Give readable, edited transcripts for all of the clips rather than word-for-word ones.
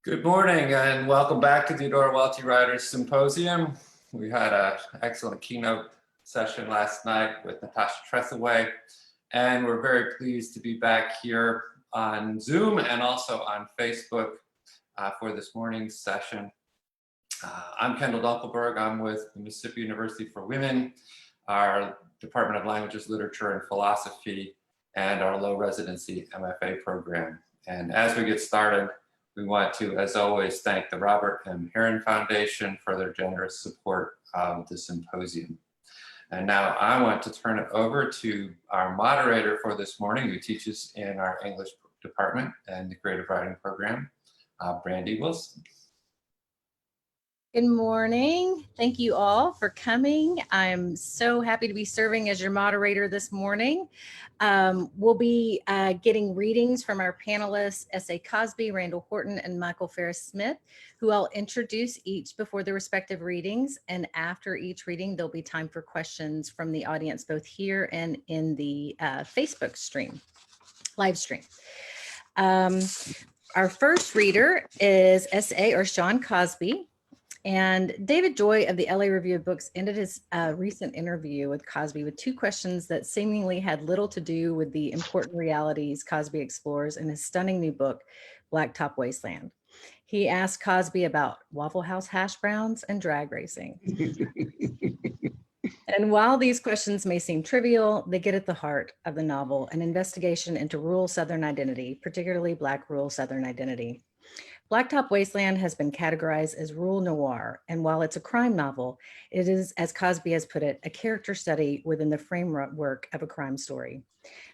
Good morning and welcome back to the Eudora Welty Writers Symposium. We had an excellent keynote session last night with Natasha Trethewey, and we're very pleased to be back here on Zoom and also on Facebook for this morning's session. I'm Kendall Dunkelberg. I'm with the Mississippi University for Women, our Department of Languages, Literature, and Philosophy, and our low residency MFA program. And as we get started, we want to, as always, thank the Robert M. Heron Foundation for their generous support of the symposium. And now I want to turn it over to our moderator for this morning, who teaches in our English department and the creative writing program, Brandy Wilson. Good morning. Thank you all for coming. I'm so happy to be serving as your moderator this morning. We'll be getting readings from our panelists, S.A. Cosby, Randall Horton, and Michael Farris Smith, who I'll introduce each before their respective readings. And after each reading, there'll be time for questions from the audience, both here and in the Facebook live stream. Our first reader is S.A. or Sean Cosby. And David Joy of the LA Review of Books ended his recent interview with Cosby with two questions that seemingly had little to do with the important realities Cosby explores in his stunning new book, Blacktop, Wasteland. He asked Cosby about Waffle House hash browns and drag racing. And while these questions may seem trivial, they get at the heart of the novel, an investigation into rural Southern identity, particularly Black rural Southern identity. Blacktop Wasteland has been categorized as rural noir, and while it's a crime novel, it is, as Cosby has put it, a character study within the framework of a crime story.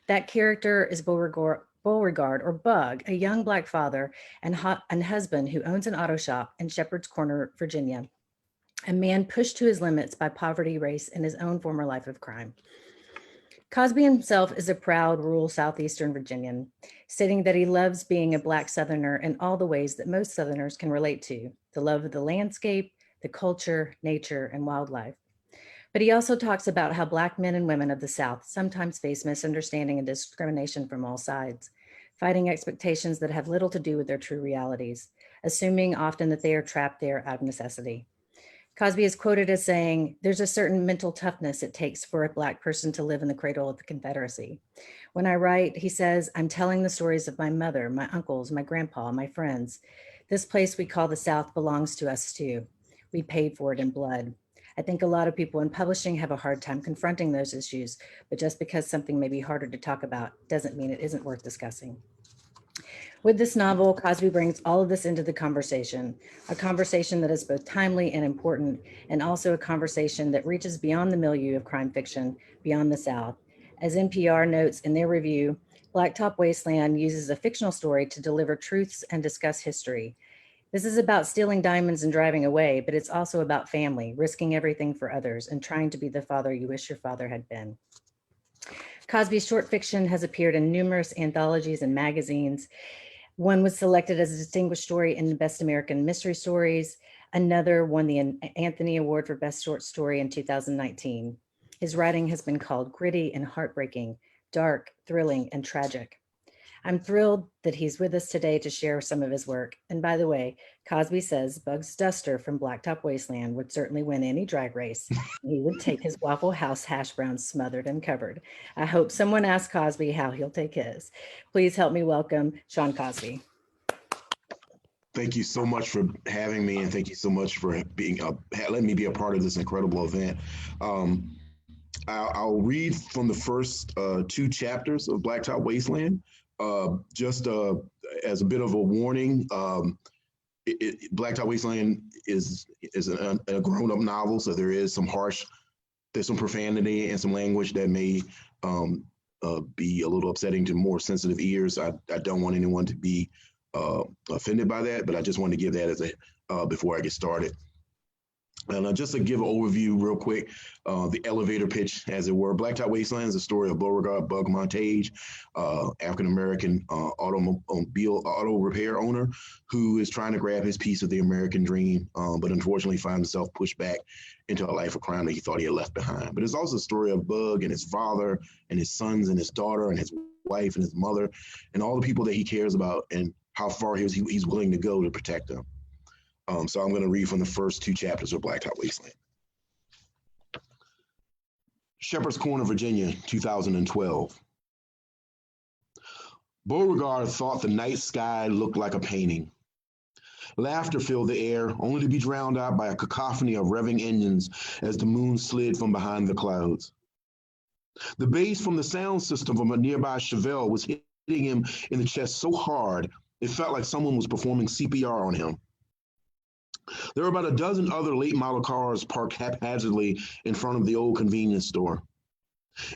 That character is Beauregard or Bug, a young Black father and husband who owns an auto shop in Shepherd's Corner, Virginia, a man pushed to his limits by poverty, race, and his own former life of crime. Cosby himself is a proud rural Southeastern Virginian, stating that he loves being a Black Southerner in all the ways that most Southerners can relate to, the love of the landscape, the culture, nature, and wildlife. But he also talks about how Black men and women of the South sometimes face misunderstanding and discrimination from all sides, fighting expectations that have little to do with their true realities, assuming often that they are trapped there out of necessity. Cosby is quoted as saying, "There's a certain mental toughness it takes for a Black person to live in the cradle of the Confederacy. When I write," he says, "I'm telling the stories of my mother, my uncles, my grandpa, my friends. This place we call the South belongs to us too. We paid for it in blood." I think a lot of people in publishing have a hard time confronting those issues, but just because something may be harder to talk about doesn't mean it isn't worth discussing. With this novel, Cosby brings all of this into the conversation, a conversation that is both timely and important, and also a conversation that reaches beyond the milieu of crime fiction, beyond the South. As NPR notes in their review, Blacktop Wasteland uses a fictional story to deliver truths and discuss history. This is about stealing diamonds and driving away, but it's also about family, risking everything for others, and trying to be the father you wish your father had been. Cosby's short fiction has appeared in numerous anthologies and magazines. One was selected as a distinguished story in the Best American Mystery Stories. Another won the Anthony Award for Best Short Story in 2019. His writing has been called gritty and heartbreaking, dark, thrilling, and tragic. I'm thrilled that he's with us today to share some of his work. And by the way, Cosby says Bug's Duster from Blacktop Wasteland would certainly win any drag race. He would take his Waffle House hash browns smothered and covered. I hope someone asks Cosby how he'll take his. Please help me welcome Sean Cosby. Thank you so much for having me, and thank you so much for letting me be a part of this incredible event. I'll read from the first two chapters of Blacktop Wasteland. Just as a bit of a warning, Blacktop Wasteland is a grown-up novel, so there's some profanity and some language that may be a little upsetting to more sensitive ears. I don't want anyone to be offended by that, but I just want to give that as before I get started. And just to give an overview real quick, the elevator pitch, as it were, Blacktop Wasteland is a story of Beauregard Bug Montage, African-American auto repair owner who is trying to grab his piece of the American dream, but unfortunately finds himself pushed back into a life of crime that he thought he had left behind. But it's also a story of Bug and his father and his sons and his daughter and his wife and his mother and all the people that he cares about, and how far he's willing to go to protect them. So I'm going to read from the first 2 chapters of Blacktop Wasteland. Shepherd's Corner, Virginia, 2012. Beauregard thought the night sky looked like a painting. Laughter filled the air, only to be drowned out by a cacophony of revving engines as the moon slid from behind the clouds. The bass from the sound system from a nearby Chevelle was hitting him in the chest so hard, it felt like someone was performing CPR on him. There were about a dozen other late model cars parked haphazardly in front of the old convenience store.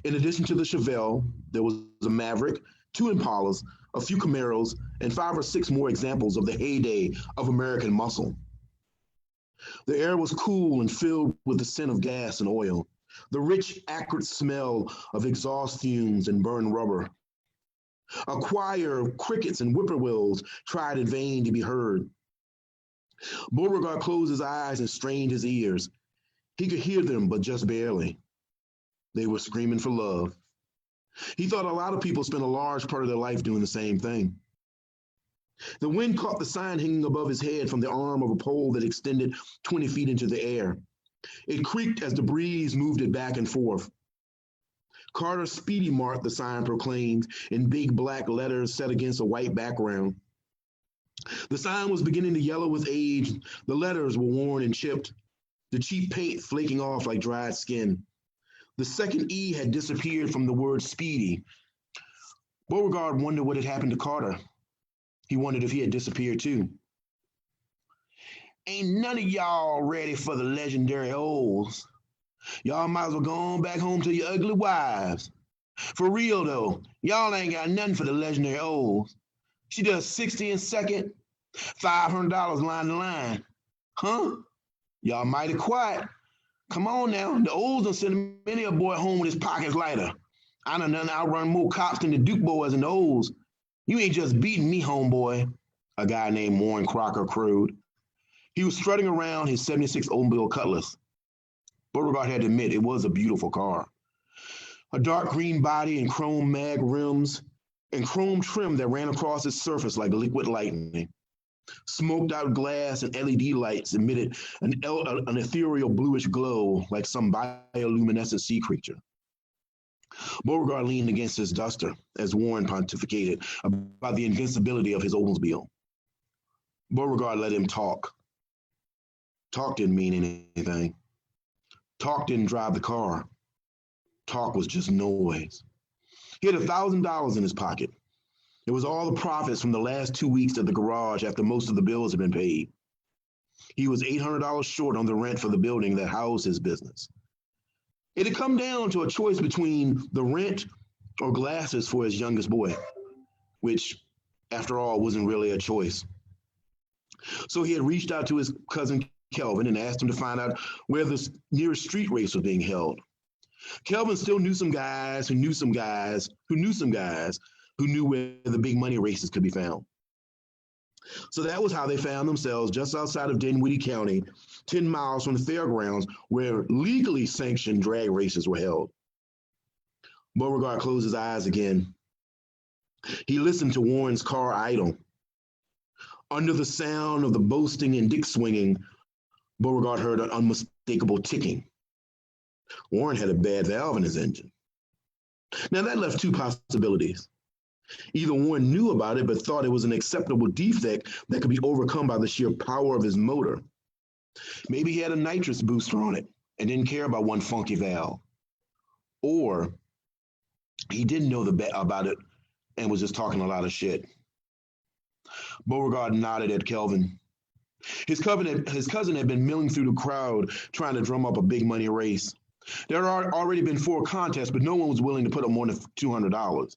In addition to the Chevelle, there was a Maverick, 2 Impalas, a few Camaros, and 5 or 6 more examples of the heyday of American muscle. The air was cool and filled with the scent of gas and oil, the rich, acrid smell of exhaust fumes and burned rubber. A choir of crickets and whippoorwills tried in vain to be heard. Beauregard closed his eyes and strained his ears. He could hear them, but just barely. They were screaming for love. He thought a lot of people spent a large part of their life doing the same thing. The wind caught the sign hanging above his head from the arm of a pole that extended 20 feet into the air. It creaked as the breeze moved it back and forth. Carter Speedy Mart, the sign proclaimed, in big black letters set against a white background. The sign was beginning to yellow with age. The letters were worn and chipped, the cheap paint flaking off like dried skin. The second E had disappeared from the word Speedy. Beauregard wondered what had happened to Carter. He wondered if he had disappeared too. Ain't none of y'all ready for the legendary O's. Y'all might as well go on back home to your ugly wives. For real though, y'all ain't got nothing for the legendary O's. She does 60 in second, $500 line to line. Huh? Y'all mighty quiet. Come on now, the O's done send many a boy home with his pockets lighter. I done outrun more cops than the Duke boys and the O's. You ain't just beating me, homeboy, a guy named Warren Crocker crowed. He was strutting around his 76 Oldsmobile Cutlass. Beauregard had to admit it was a beautiful car. A dark green body and chrome mag rims and chrome trim that ran across its surface like liquid lightning. Smoked out glass and LED lights emitted an ethereal bluish glow like some bioluminescent sea creature. Beauregard leaned against his duster as Warren pontificated about the invincibility of his Oldsmobile. Beauregard let him talk. Talk didn't mean anything. Talk didn't drive the car. Talk was just noise. He had $1,000 in his pocket. It was all the profits from the last 2 weeks at the garage after most of the bills had been paid. He was $800 short on the rent for the building that housed his business. It had come down to a choice between the rent or glasses for his youngest boy, which, after all, wasn't really a choice. So he had reached out to his cousin Kelvin and asked him to find out where the nearest street race was being held. Kelvin still knew some guys who knew some guys who knew some guys who knew where the big money races could be found. So that was how they found themselves just outside of Dinwiddie County, 10 miles from the fairgrounds where legally sanctioned drag races were held. Beauregard closed his eyes again. He listened to Warren's car idle. Under the sound of the boasting and dick swinging, Beauregard heard an unmistakable ticking. Warren had a bad valve in his engine. Now that left 2 possibilities. Either Warren knew about it but thought it was an acceptable defect that could be overcome by the sheer power of his motor. Maybe he had a nitrous booster on it and didn't care about one funky valve. Or he didn't know about it and was just talking a lot of shit. Beauregard nodded at Kelvin. His cousin had been milling through the crowd trying to drum up a big money race. There had already been 4 contests, but no one was willing to put up more than $200.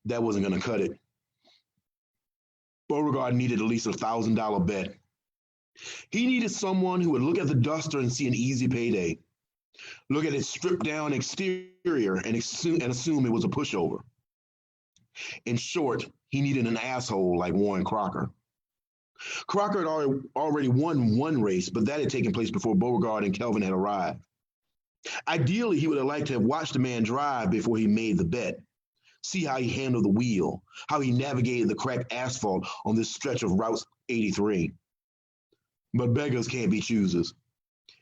That wasn't going to cut it. Beauregard needed at least $1,000 bet. He needed someone who would look at the duster and see an easy payday, look at its stripped down exterior and assume it was a pushover. In short, he needed an asshole like Warren Crocker. Crocker had already won 1 race, but that had taken place before Beauregard and Kelvin had arrived. Ideally, he would have liked to have watched the man drive before he made the bet. see how he handled the wheel, how he navigated the cracked asphalt on this stretch of Route 83. But beggars can't be choosers.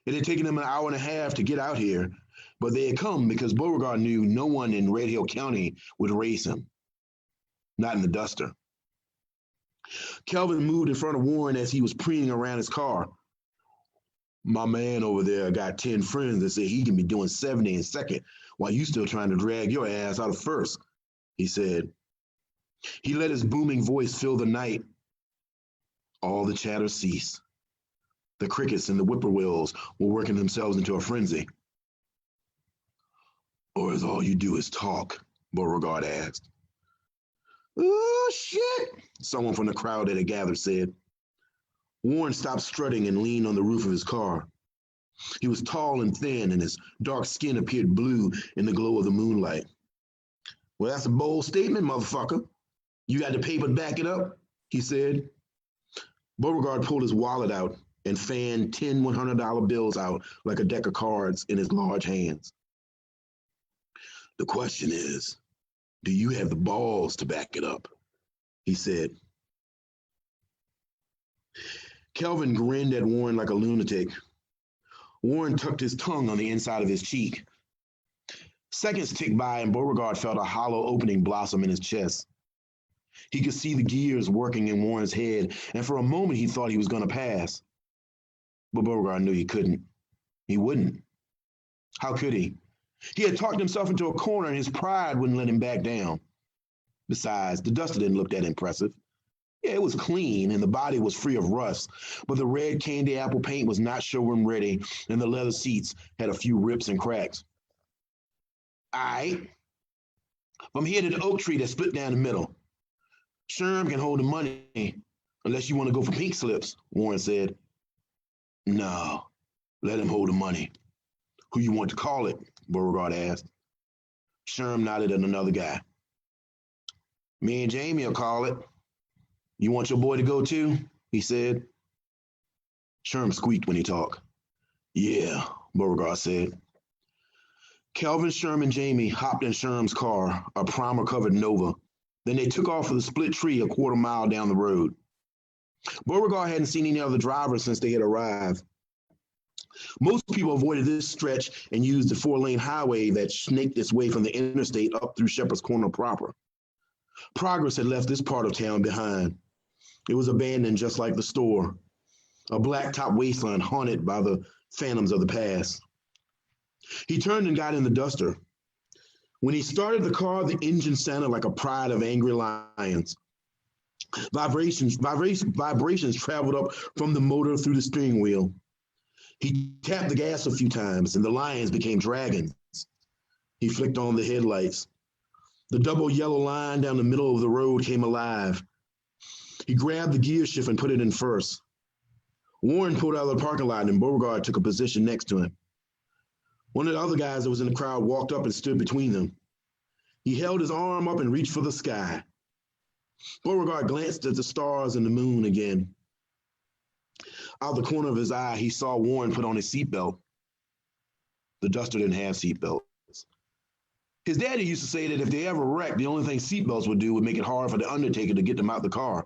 It had taken them an hour and a half to get out here, but they had come because Beauregard knew no one in Red Hill County would race him. Not in the Duster. Kelvin moved in front of Warren as he was preening around his car. My man over there got 10 friends that say he can be doing 70 in second while you still trying to drag your ass out of first, he said. He let his booming voice fill the night. All the chatter ceased. The crickets and the whippoorwills were working themselves into a frenzy. Or is all you do is talk? Beauregard asked. Oh, shit, someone from the crowd that had gathered said. Warren stopped strutting and leaned on the roof of his car. He was tall and thin, and his dark skin appeared blue in the glow of the moonlight. Well, that's a bold statement, motherfucker. You got the paper to back it up, he said. Beauregard pulled his wallet out and fanned 10 $100 bills out like a deck of cards in his large hands. The question is, do you have the balls to back it up? He said. Kelvin grinned at Warren like a lunatic. Warren tucked his tongue on the inside of his cheek. Seconds ticked by and Beauregard felt a hollow opening blossom in his chest. He could see the gears working in Warren's head, and for a moment he thought he was going to pass. But Beauregard knew he couldn't. He wouldn't. How could he? He had talked himself into a corner and his pride wouldn't let him back down. Besides, the Duster didn't look that impressive. Yeah, it was clean and the body was free of rust, but the red candy apple paint was not showroom ready and the leather seats had a few rips and cracks. All right. From here to the oak tree that split down the middle. Sherm can hold the money unless you want to go for pink slips, Warren said. No, let him hold the money. Who you want to call it? Beauregard asked. Sherm nodded at another guy. Me and Jamie will call it. You want your boy to go too? He said. Sherm squeaked when he talked. Yeah, Beauregard said. Kelvin, Sherm, and Jamie hopped in Sherm's car, a primer-covered Nova. Then they took off for the split tree a quarter mile down the road. Beauregard hadn't seen any other drivers since they had arrived. Most people avoided this stretch and used the 4-lane highway that snaked its way from the interstate up through Shepherd's Corner proper. Progress had left this part of town behind. It was abandoned just like the store, a blacktop wasteland haunted by the phantoms of the past. He turned and got in the Duster. When he started the car, the engine sounded like a pride of angry lions. Vibrations traveled up from the motor through the steering wheel. He tapped the gas a few times, and the lions became dragons. He flicked on the headlights. The double yellow line down the middle of the road came alive. He grabbed the gear shift and put it in first. Warren pulled out of the parking lot, and Beauregard took a position next to him. One of the other guys that was in the crowd walked up and stood between them. He held his arm up and reached for the sky. Beauregard glanced at the stars and the moon again. Out the corner of his eye, he saw Warren put on his seatbelt. The Duster didn't have seatbelts. His daddy used to say that if they ever wrecked, the only thing seatbelts would do would make it hard for the undertaker to get them out the car.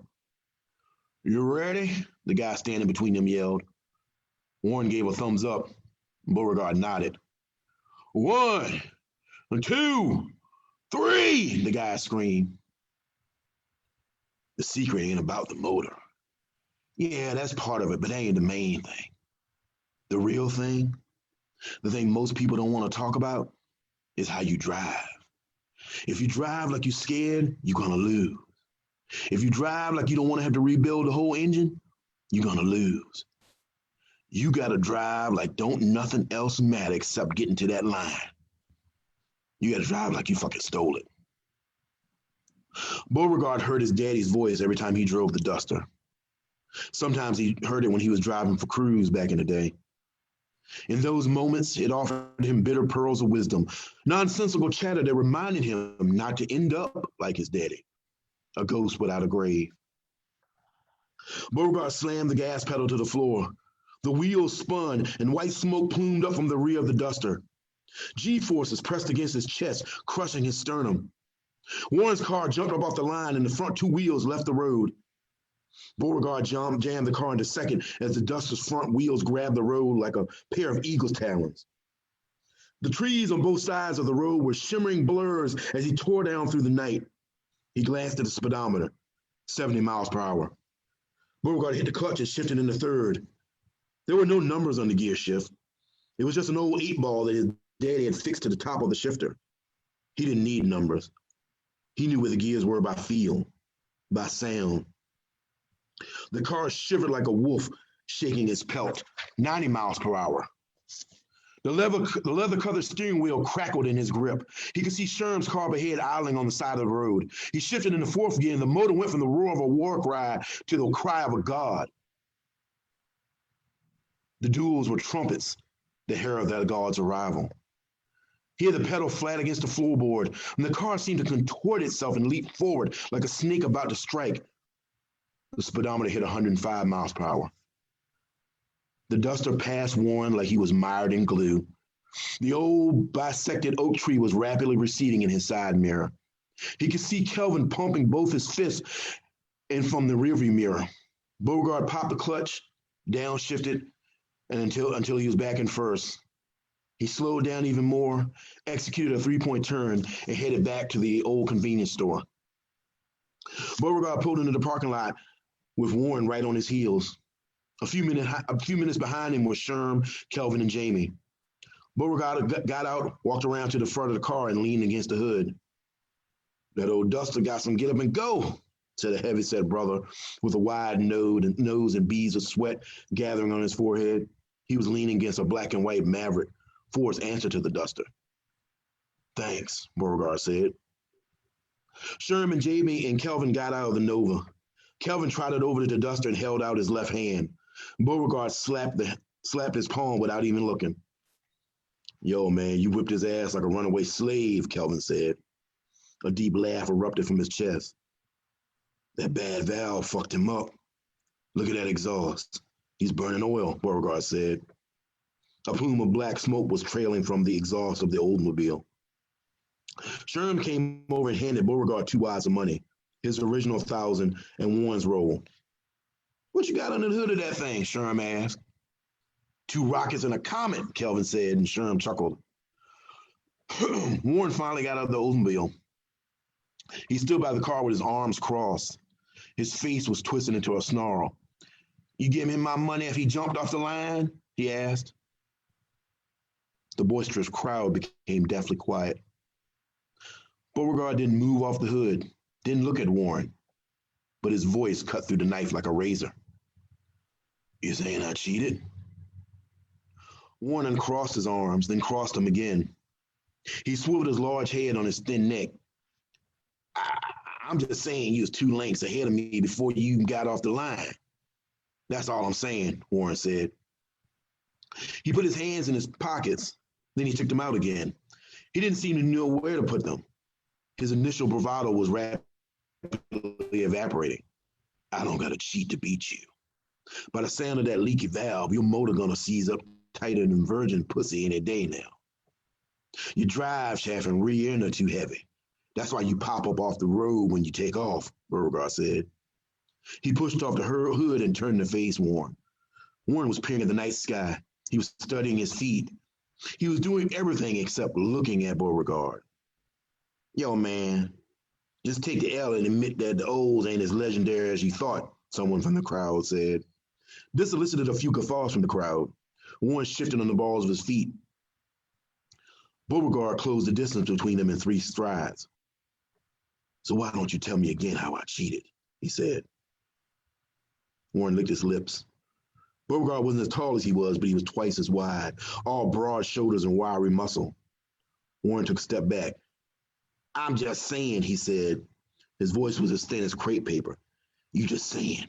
You ready? The guy standing between them yelled. Warren gave a thumbs up. Beauregard nodded. 1, 2, 3, the guy screamed. The secret ain't about the motor. Yeah, that's part of it, but that ain't the main thing. The real thing, the thing most people don't want to talk about, is how you drive. If you drive like you're scared, you're gonna lose. If you drive like you don't want to have to rebuild the whole engine, you're gonna lose. You gotta drive like don't nothing else matter except getting to that line. You gotta drive like you fucking stole it. Beauregard heard his daddy's voice every time he drove the Duster. Sometimes he heard it when he was driving for Cruz back in the day. In those moments, it offered him bitter pearls of wisdom, nonsensical chatter that reminded him not to end up like his daddy, a ghost without a grave. Beauregard slammed the gas pedal to the floor. The wheels spun and white smoke plumed up from the rear of the Duster. G-forces pressed against his chest, crushing his sternum. Warren's car jumped up off the line and the front two wheels left the road. Beauregard jammed the car into second as the Duster's front wheels grabbed the road like a pair of eagle's talons. The trees on both sides of the road were shimmering blurs as he tore down through the night. He glanced at the speedometer, 70 miles per hour. Beauregard hit the clutch and shifted into third. There were no numbers on the gear shift. It was just an old 8-ball that his daddy had fixed to the top of the shifter. He didn't need numbers. He knew where the gears were by feel, by sound. The car shivered like a wolf shaking its pelt, 90 miles per hour. The leather-covered steering wheel crackled in his grip. He could see Sherm's car ahead idling on the side of the road. He shifted into fourth gear, and the motor went from the roar of a war cry to the cry of a god. The duels were trumpets that heralded that god's arrival. He had the pedal flat against the floorboard, and the car seemed to contort itself and leap forward like a snake about to strike. The speedometer hit 105 miles per hour. The Duster passed Warren like he was mired in glue. The old bisected oak tree was rapidly receding in his side mirror. He could see Kelvin pumping both his fists and from the rearview mirror. Beauregard popped the clutch, downshifted, and until he was back in first. He slowed down even more, executed a three-point turn, and headed back to the old convenience store. Beauregard pulled into the parking lot with Warren right on his heels. A few minutes behind him was Sherm, Kelvin, and Jamie. Beauregard got out, walked around to the front of the car, and leaned against the hood. That old Duster got some get up and go, said a heavy-set brother with a wide nose and beads of sweat gathering on his forehead. He was leaning against a black and white Maverick, Ford's answer to the Duster. Thanks, Beauregard said. Sherman, Jamie, and Kelvin got out of the Nova. Kelvin trotted over to the Duster and held out his left hand. Beauregard slapped his palm without even looking. Yo, man, you whipped his ass like a runaway slave, Kelvin said. A deep laugh erupted from his chest. That bad valve fucked him up. Look at that exhaust. He's burning oil, Beauregard said. A plume of black smoke was trailing from the exhaust of the Oldsmobile. Sherm came over and handed Beauregard 2 wads of money, his original 1,000 and Warren's roll. What you got under the hood of that thing? Sherm asked. 2 rockets and a comet, Kelvin said, and Sherm chuckled. Warren finally got out of the Oldsmobile. He stood by the car with his arms crossed. His face was twisted into a snarl. You give him my money if he jumped off the line? He asked. The boisterous crowd became deathly quiet. Beauregard didn't move off the hood, didn't look at Warren, but his voice cut through the knife like a razor. You saying I cheated? Warren uncrossed his arms, then crossed them again. He swiveled his large head on his thin neck. I'm just saying you was 2 lengths ahead of me before you even got off the line. That's all I'm saying, Warren said. He put his hands in his pockets, then he took them out again. He didn't seem to know where to put them. His initial bravado was rapidly evaporating. I don't gotta cheat to beat you. By the sound of that leaky valve, your motor gonna seize up tighter than virgin pussy any day now. Your drive shaft and rear end are too heavy. That's why you pop up off the road when you take off, Beauregard said. He pushed off the hood and turned to face Warren. Warren was peering at the night sky. He was studying his feet. He was doing everything except looking at Beauregard. Yo, man, just take the L and admit that the O's ain't as legendary as you thought, someone from the crowd said. This elicited a few guffaws from the crowd. Warren shifted on the balls of his feet. Beauregard closed the distance between them in 3 strides. So why don't you tell me again how I cheated, he said. Warren licked his lips. Beauregard wasn't as tall as he was, but he was twice as wide, all broad shoulders and wiry muscle. Warren took a step back. I'm just saying, he said. His voice was as thin as crepe paper. You just saying,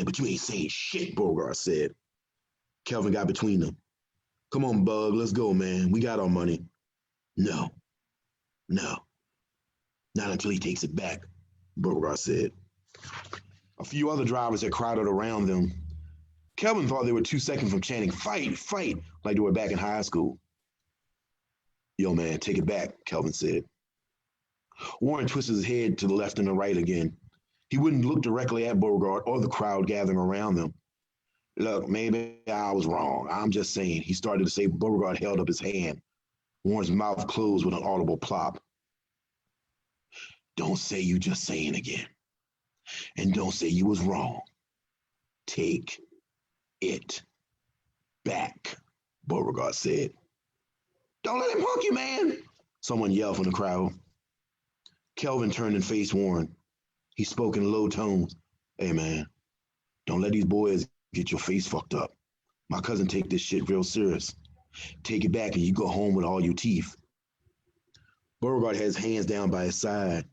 but you ain't saying shit, Beauregard said. Kelvin got between them. Come on, Bug, let's go, man. We got our money. No. Not until he takes it back, Beauregard said. A few other drivers had crowded around them. Kelvin thought they were 2 seconds from chanting, fight, fight, like they were back in high school. Yo, man, take it back, Kelvin said. Warren twisted his head to the left and the right again. He wouldn't look directly at Beauregard or the crowd gathering around them. Look, maybe I was wrong. I'm just saying, he started to say. Beauregard held up his hand. Warren's mouth closed with an audible plop. Don't say you just saying again. And don't say you was wrong. Take it back, Beauregard said. Don't let him hook you, man, someone yelled from the crowd. Kelvin turned and faced Warren. He spoke in low tones. Hey, man, don't let these boys get your face fucked up. My cousin take this shit real serious. Take it back and you go home with all your teeth. Beauregard had his hands down by his side.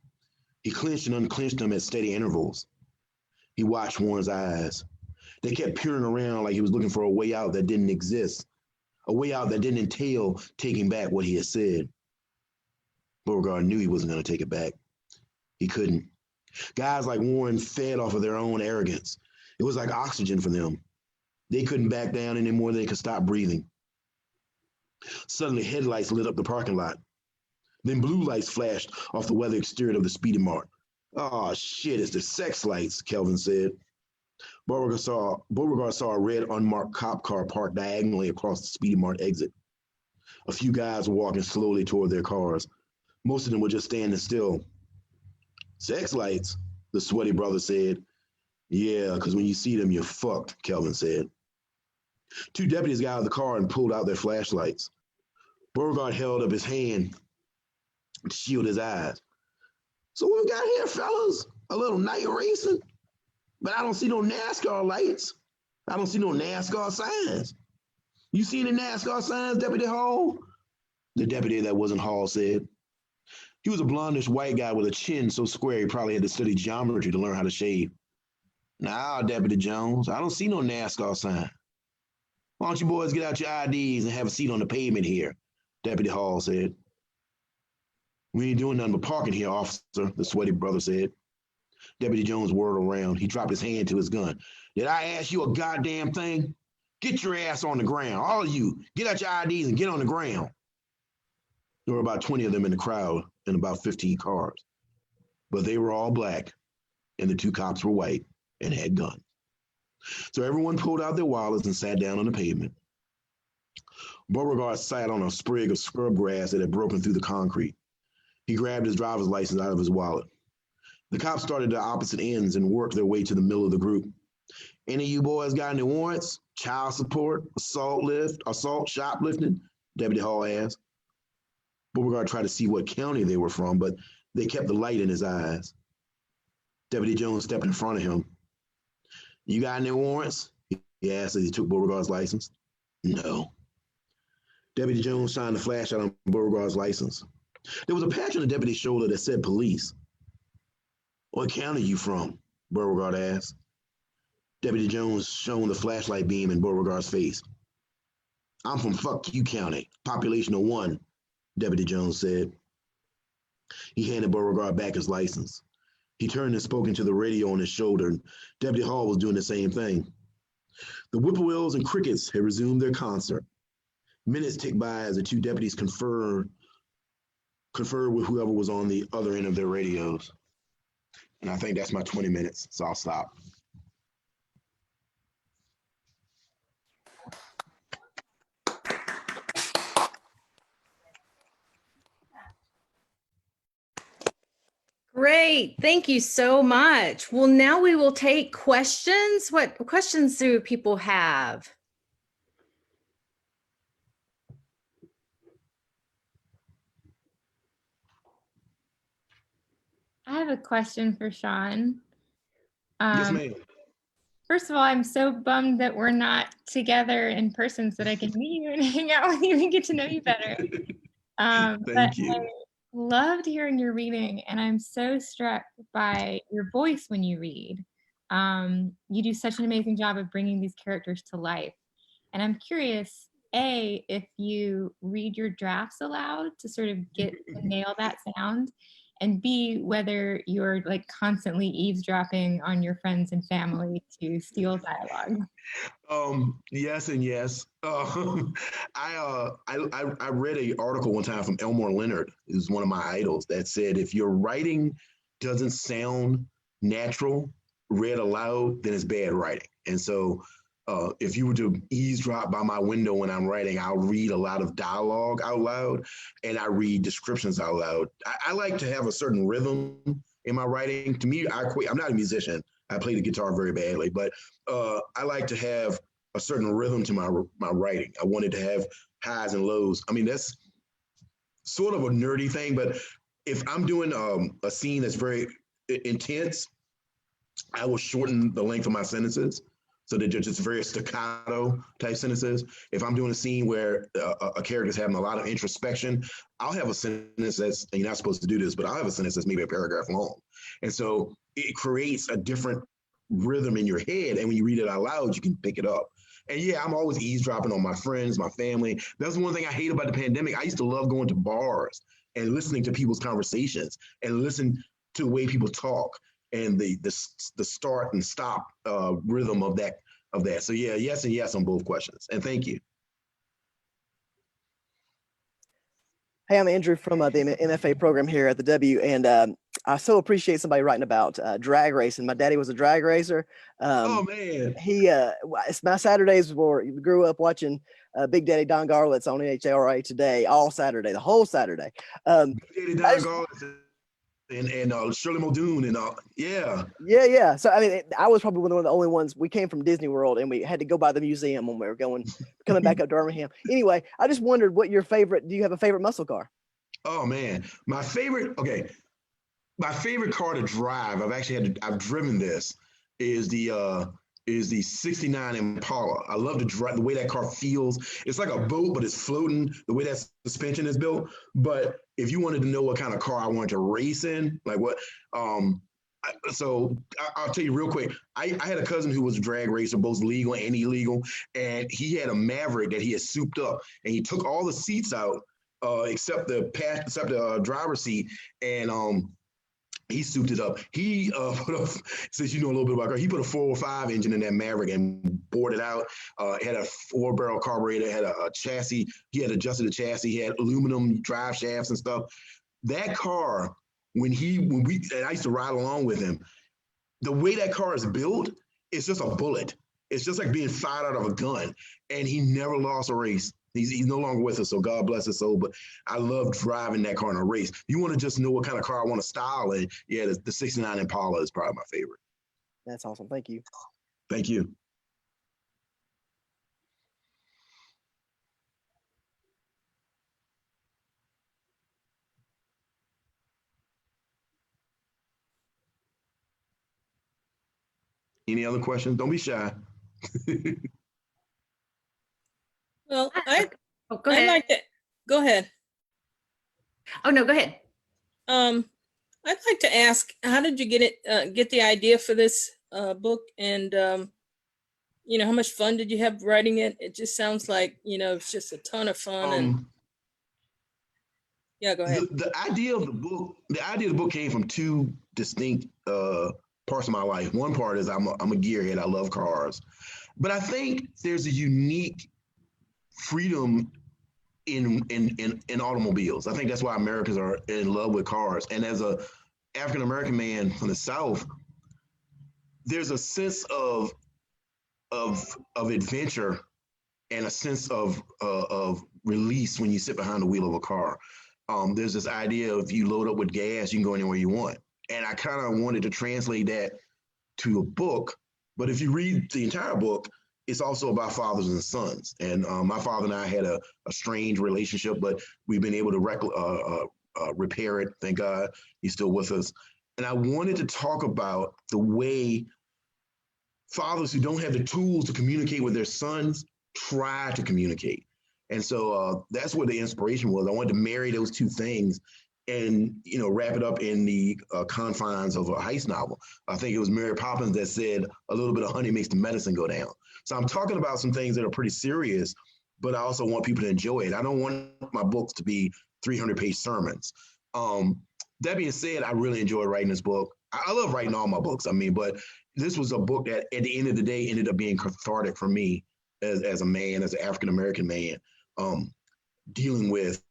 He clenched and unclenched them at steady intervals. He watched Warren's eyes. They kept peering around like he was looking for a way out that didn't exist, a way out that didn't entail taking back what he had said. Beauregard knew he wasn't going to take it back. He couldn't. Guys like Warren fed off of their own arrogance. It was like oxygen for them. They couldn't back down any more than they could stop breathing. Suddenly, headlights lit up the parking lot. Then blue lights flashed off the weather exterior of the Speedy Mart. Oh, shit, it's the sex lights, Kelvin said. Beauregard saw a red unmarked cop car parked diagonally across the Speedy Mart exit. A few guys were walking slowly toward their cars. Most of them were just standing still. Sex lights, the sweaty brother said. Yeah, because when you see them, you're fucked, Kelvin said. Two deputies got out of the car and pulled out their flashlights. Beauregard held up his hand to shield his eyes. So what we got here, fellas? A little night racing? But I don't see no NASCAR lights. I don't see no NASCAR signs. You see any NASCAR signs, Deputy Hall? The deputy that wasn't Hall said. He was a blondish white guy with a chin so square he probably had to study geometry to learn how to shave. Nah, Deputy Jones, I don't see no NASCAR sign. Why don't you boys get out your IDs and have a seat on the pavement here, Deputy Hall said. We ain't doing nothing but parking here, officer, the sweaty brother said. Deputy Jones whirled around. He dropped his hand to his gun. Did I ask you a goddamn thing? Get your ass on the ground. All of you, get out your IDs and get on the ground. There were about 20 of them in the crowd and about 15 cars. But they were all black, and the two cops were white and had guns. So everyone pulled out their wallets and sat down on the pavement. Beauregard sat on a sprig of scrub grass that had broken through the concrete. He grabbed his driver's license out of his wallet. The cops started at opposite ends and worked their way to the middle of the group. Any of you boys got any warrants? Child support, assault, shoplifting? Deputy Hall asked. Beauregard tried to see what county they were from, but they kept the light in his eyes. Deputy Jones stepped in front of him. You got any warrants? He asked as he took Beauregard's license. No. Deputy Jones shined the flashlight on Beauregard's license. There was a patch on the deputy's shoulder that said police. What county are you from? Beauregard asked. Deputy Jones shone the flashlight beam in Beauregard's face. I'm from fuck you county, population of 1, Deputy Jones said. He handed Beauregard back his license. He turned and spoke into the radio on his shoulder, and Deputy Hall was doing the same thing. The whippoorwills and crickets had resumed their concert. Minutes ticked by as the two deputies conferred with whoever was on the other end of their radios. And I think that's my 20 minutes, so I'll stop. Great. Thank you so much. Well, now we will take questions. What questions do people have? I have a question for Sean. Yes, ma'am. First of all, I'm so bummed that we're not together in person so that I can meet you and hang out with you and get to know you better. Thank you. I loved hearing your reading, and I'm so struck by your voice when you read. You do such an amazing job of bringing these characters to life. And I'm curious, A, if you read your drafts aloud to sort of nail that sound, And B, whether you're like constantly eavesdropping on your friends and family to steal dialogue. Yes and yes. I read an article one time from Elmore Leonard, who's one of my idols, that said if your writing doesn't sound natural, read aloud, then it's bad writing. And so, if you were to eavesdrop by my window when I'm writing, I'll read a lot of dialogue out loud, and I read descriptions out loud. I like to have a certain rhythm in my writing. To me, I'm not a musician. I play the guitar very badly, but I like to have a certain rhythm to my writing. I wanted to have highs and lows. I mean, that's sort of a nerdy thing, but if I'm doing a scene that's very intense, I will shorten the length of my sentences so that they're just very staccato type sentences. If I'm doing a scene where a character's having a lot of introspection, I'll have a sentence that's, and you're not supposed to do this, but I'll have a sentence that's maybe a paragraph long. And so it creates a different rhythm in your head. And when you read it out loud, you can pick it up. And yeah, I'm always eavesdropping on my friends, my family. That's one thing I hate about the pandemic. I used to love going to bars and listening to people's conversations and listen to the way people talk and the start and stop rhythm of that. So yeah, yes and yes on both questions. And thank you. Hey, I'm Andrew from the MFA program here at the W, and I so appreciate somebody writing about drag racing. My daddy was a drag racer. Oh man, My Saturdays were grew up watching Big Daddy Don Garlitz on NHRA Today all Saturday, the whole Saturday. Big Daddy Don Garlitz and Shirley Muldoon and Yeah. So I mean, I was probably one of the only ones. We came from Disney World, and we had to go by the museum when we were coming back up to Birmingham. Anyway, I just wondered what your favorite. Do you have a favorite muscle car? Oh man, my favorite car to drive. I've driven this is the 69 Impala. I love to drive the way that car feels. It's like a boat, but it's floating, the way that suspension is built. But if you wanted to know what kind of car I wanted to race in, like what, so I'll tell you real quick. I had a cousin who was a drag racer, both legal and illegal, and he had a Maverick that he had souped up, and he took all the seats out except the driver's seat, and he souped it up. He since you know a little bit about car, he put a 405 engine in that Maverick and bored it out. It had a 4-barrel carburetor, had a chassis. He had adjusted the chassis. He had aluminum drive shafts and stuff. That car, and I used to ride along with him. The way that car is built, it's just a bullet. It's just like being fired out of a gun. And he never lost a race. He's no longer with us, so God bless his soul. But I love driving that car in a race. You want to just know what kind of car I want to style, and yeah, the 69 Impala is probably my favorite. That's awesome. Thank you. Thank you. Any other questions? Don't be shy. Well, Go I'd ahead. like to go ahead. Oh no, go ahead. I'd like to ask, how did you get the idea for this book, and how much fun did you have writing it? It just sounds like it's just a ton of fun. And yeah, go ahead. The idea of the book came from two distinct parts of my life. One part is I'm a gearhead. I love cars, but I think there's a unique freedom in automobiles. I think that's why Americans are in love with cars. And as a African American man from the South, there's a sense of adventure and a sense of release when you sit behind the wheel of a car. There's this idea of if you load up with gas, you can go anywhere you want. And I kind of wanted to translate that to a book. But if you read the entire book, it's also about fathers and sons. And my father and I had a strange relationship, but we've been able to repair it. Thank God he's still with us. And I wanted to talk about the way fathers who don't have the tools to communicate with their sons try to communicate. And so that's where the inspiration was. I wanted to marry those two things and wrap it up in the confines of a heist novel. I think it was Mary Poppins that said, a little bit of honey makes the medicine go down. So I'm talking about some things that are pretty serious, but I also want people to enjoy it. I don't want my books to be 300-page sermons. that being said, I really enjoyed writing this book. I love writing all my books. I mean, but this was a book that at the end of the day ended up being cathartic for me as a man, as an African-American man, dealing with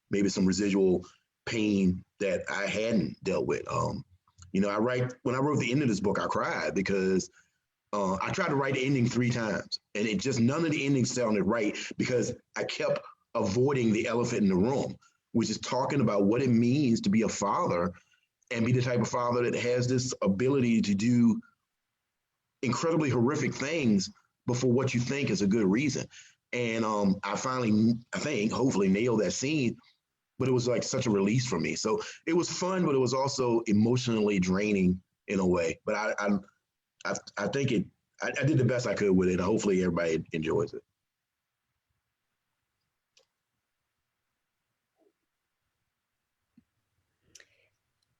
maybe some residual pain that I hadn't dealt with. When I wrote the end of this book, I cried because I tried to write the ending 3 times and none of the endings sounded right because I kept avoiding the elephant in the room, which is talking about what it means to be a father and be the type of father that has this ability to do incredibly horrific things, but for what you think is a good reason. And I finally, hopefully nailed that scene, but it was like such a release for me. So it was fun, but it was also emotionally draining in a way. But I think I did the best I could with it. Hopefully everybody enjoys it.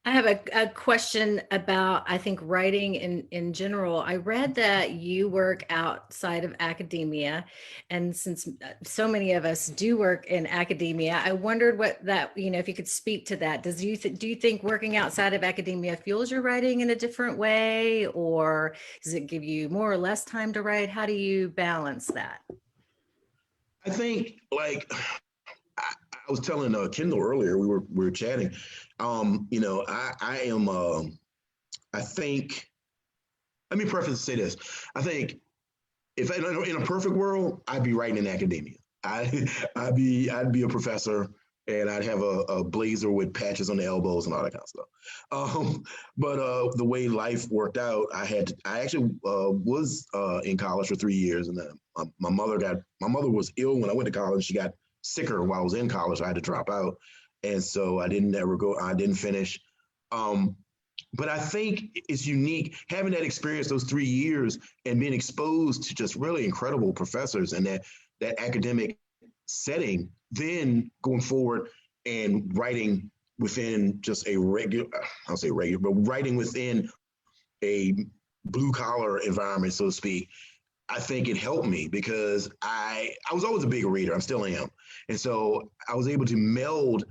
I have a question about, I think, writing in general. I read that you work outside of academia, and since so many of us do work in academia, I wondered what that, if you could speak to that. Do you think working outside of academia fuels your writing in a different way, or does it give you more or less time to write? How do you balance that? I think I was telling Kendall earlier, we were chatting. I am. I think. Let me preface to say this. I think if in a perfect world, I'd be writing in academia. I'd be a professor, and I'd have a blazer with patches on the elbows and all that kind of stuff. But the way life worked out, I actually was in college for 3 years, and then my mother was ill when I went to college. She got sicker while I was in college. I had to drop out. And so I didn't finish. But I think it's unique having that experience, those 3 years, and being exposed to just really incredible professors and that academic setting, then going forward and writing within just a but writing within a blue collar environment, so to speak. I think it helped me because I was always a big reader. I still am. And so I was able to meld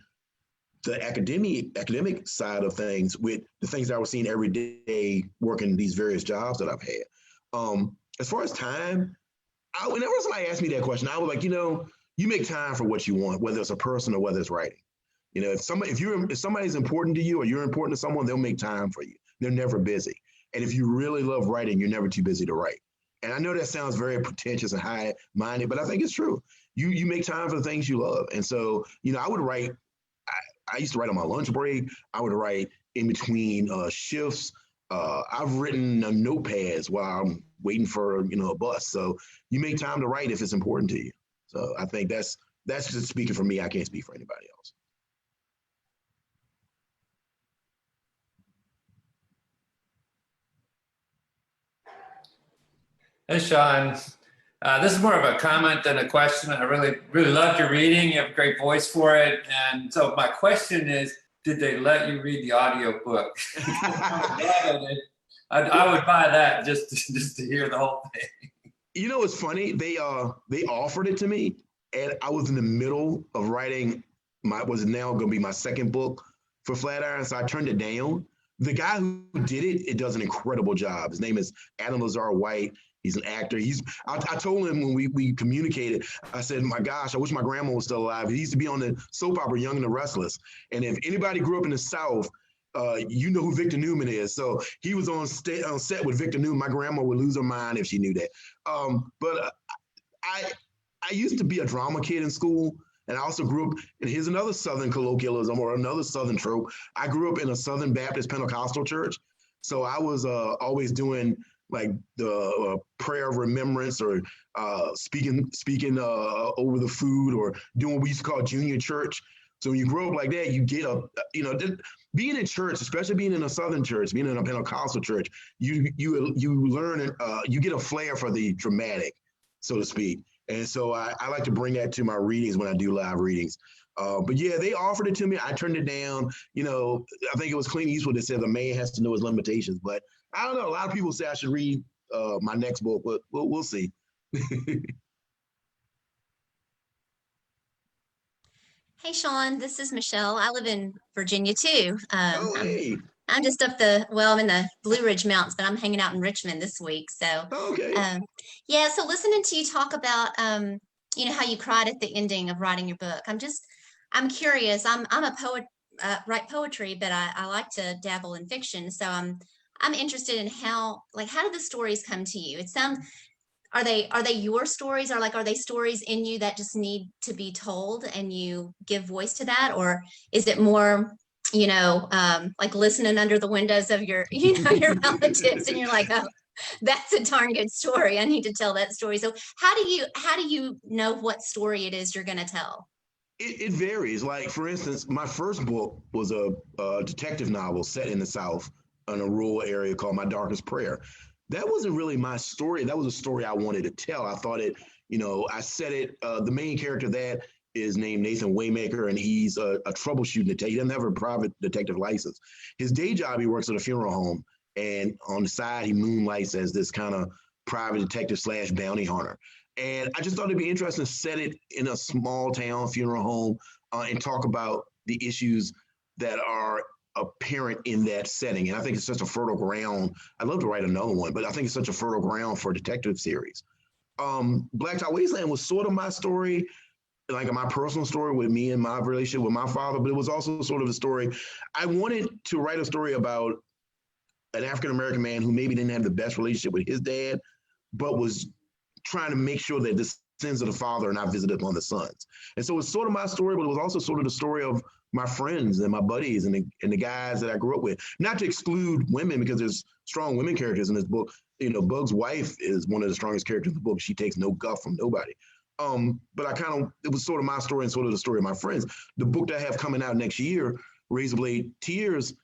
the academic side of things with the things that I was seeing every day working these various jobs that I've had. As far as time, whenever somebody asked me that question, I was like, you make time for what you want, whether it's a person or whether it's writing. If somebody's important to you or you're important to someone, they'll make time for you. They're never busy. And if you really love writing, you're never too busy to write. And I know that sounds very pretentious and high-minded, but I think it's true. You make time for the things you love. And so, I would write. I used to write on my lunch break. I would write in between shifts. I've written notepads while I'm waiting for a bus. So you make time to write if it's important to you. So I think that's just speaking for me. I can't speak for anybody else. Hey, Sean. This is more of a comment than a question. I really, really loved your reading. You have a great voice for it. And so my question is, did they let you read the audio book? I would buy that just to hear the whole thing. It's funny. They offered it to me, and I was in the middle of writing was now going to be my second book for Flatiron, so I turned it down. The guy who did it does an incredible job. His name is Adam Lazar White. He's an actor. I told him when we communicated, I said, my gosh, I wish my grandma was still alive. He used to be on the soap opera Young and the Restless. And if anybody grew up in the South, you know who Victor Newman is. So he was on set with Victor Newman. My grandma would lose her mind if she knew that. But I used to be a drama kid in school. And I also grew up, and here's another Southern colloquialism or another Southern trope. I grew up in a Southern Baptist Pentecostal church. So I was always doing like the prayer of remembrance or speaking over the food or doing what we used to call junior church. So when you grow up like that, you get being in church, especially being in a Southern church, being in a Pentecostal church, you learn, you get a flair for the dramatic, so to speak. And so I like to bring that to my readings when I do live readings. But yeah, they offered it to me. I turned it down. I think it was Clint Eastwood that said the man has to know his limitations. But I don't know. A lot of people say I should read my next book, but we'll see. Hey, Sean, this is Michelle. I live in Virginia too. Oh, hey. I'm just I'm in the Blue Ridge Mountains, but I'm hanging out in Richmond this week. So, Okay. yeah, so listening to you talk about, how you cried at the ending of writing your book. I'm curious. I'm a poet, write poetry, but I like to dabble in fiction. So I'm interested in how do the stories come to you? Are they your stories, or are they stories in you that just need to be told and you give voice to that? Or is it more, like listening under the windows of your, your relatives, and you're like, oh, that's a darn good story. I need to tell that story. So how do you know what story it is you're going to tell? It varies. Like, for instance, my first book was a detective novel set in the South in a rural area called My Darkest Prayer. That wasn't really my story. That was a story I wanted to tell. I thought I said it, the main character that is named Nathan Waymaker, and he's a troubleshooting detective. He doesn't have a private detective license. His day job, he works at a funeral home, and on the side, he moonlights as this kind of private detective / bounty hunter. And I just thought it'd be interesting to set it in a small town funeral home and talk about the issues that are apparent in that setting. And I think it's such a fertile ground. I'd love to write another one, but I think it's such a fertile ground for a detective series. Blacktop Wasteland was sort of my story, like my personal story with me and my relationship with my father, but it was also sort of a story. I wanted to write a story about an African-American man who maybe didn't have the best relationship with his dad, but was trying to make sure that the sins of the father are not visited upon the sons. And so it's sort of my story, but it was also sort of the story of my friends and my buddies and the guys that I grew up with. Not to exclude women, because there's strong women characters in this book. Bug's wife is one of the strongest characters in the book. She takes no guff from nobody. But it was sort of my story and sort of the story of my friends. The book that I have coming out next year, Razorblade Tears,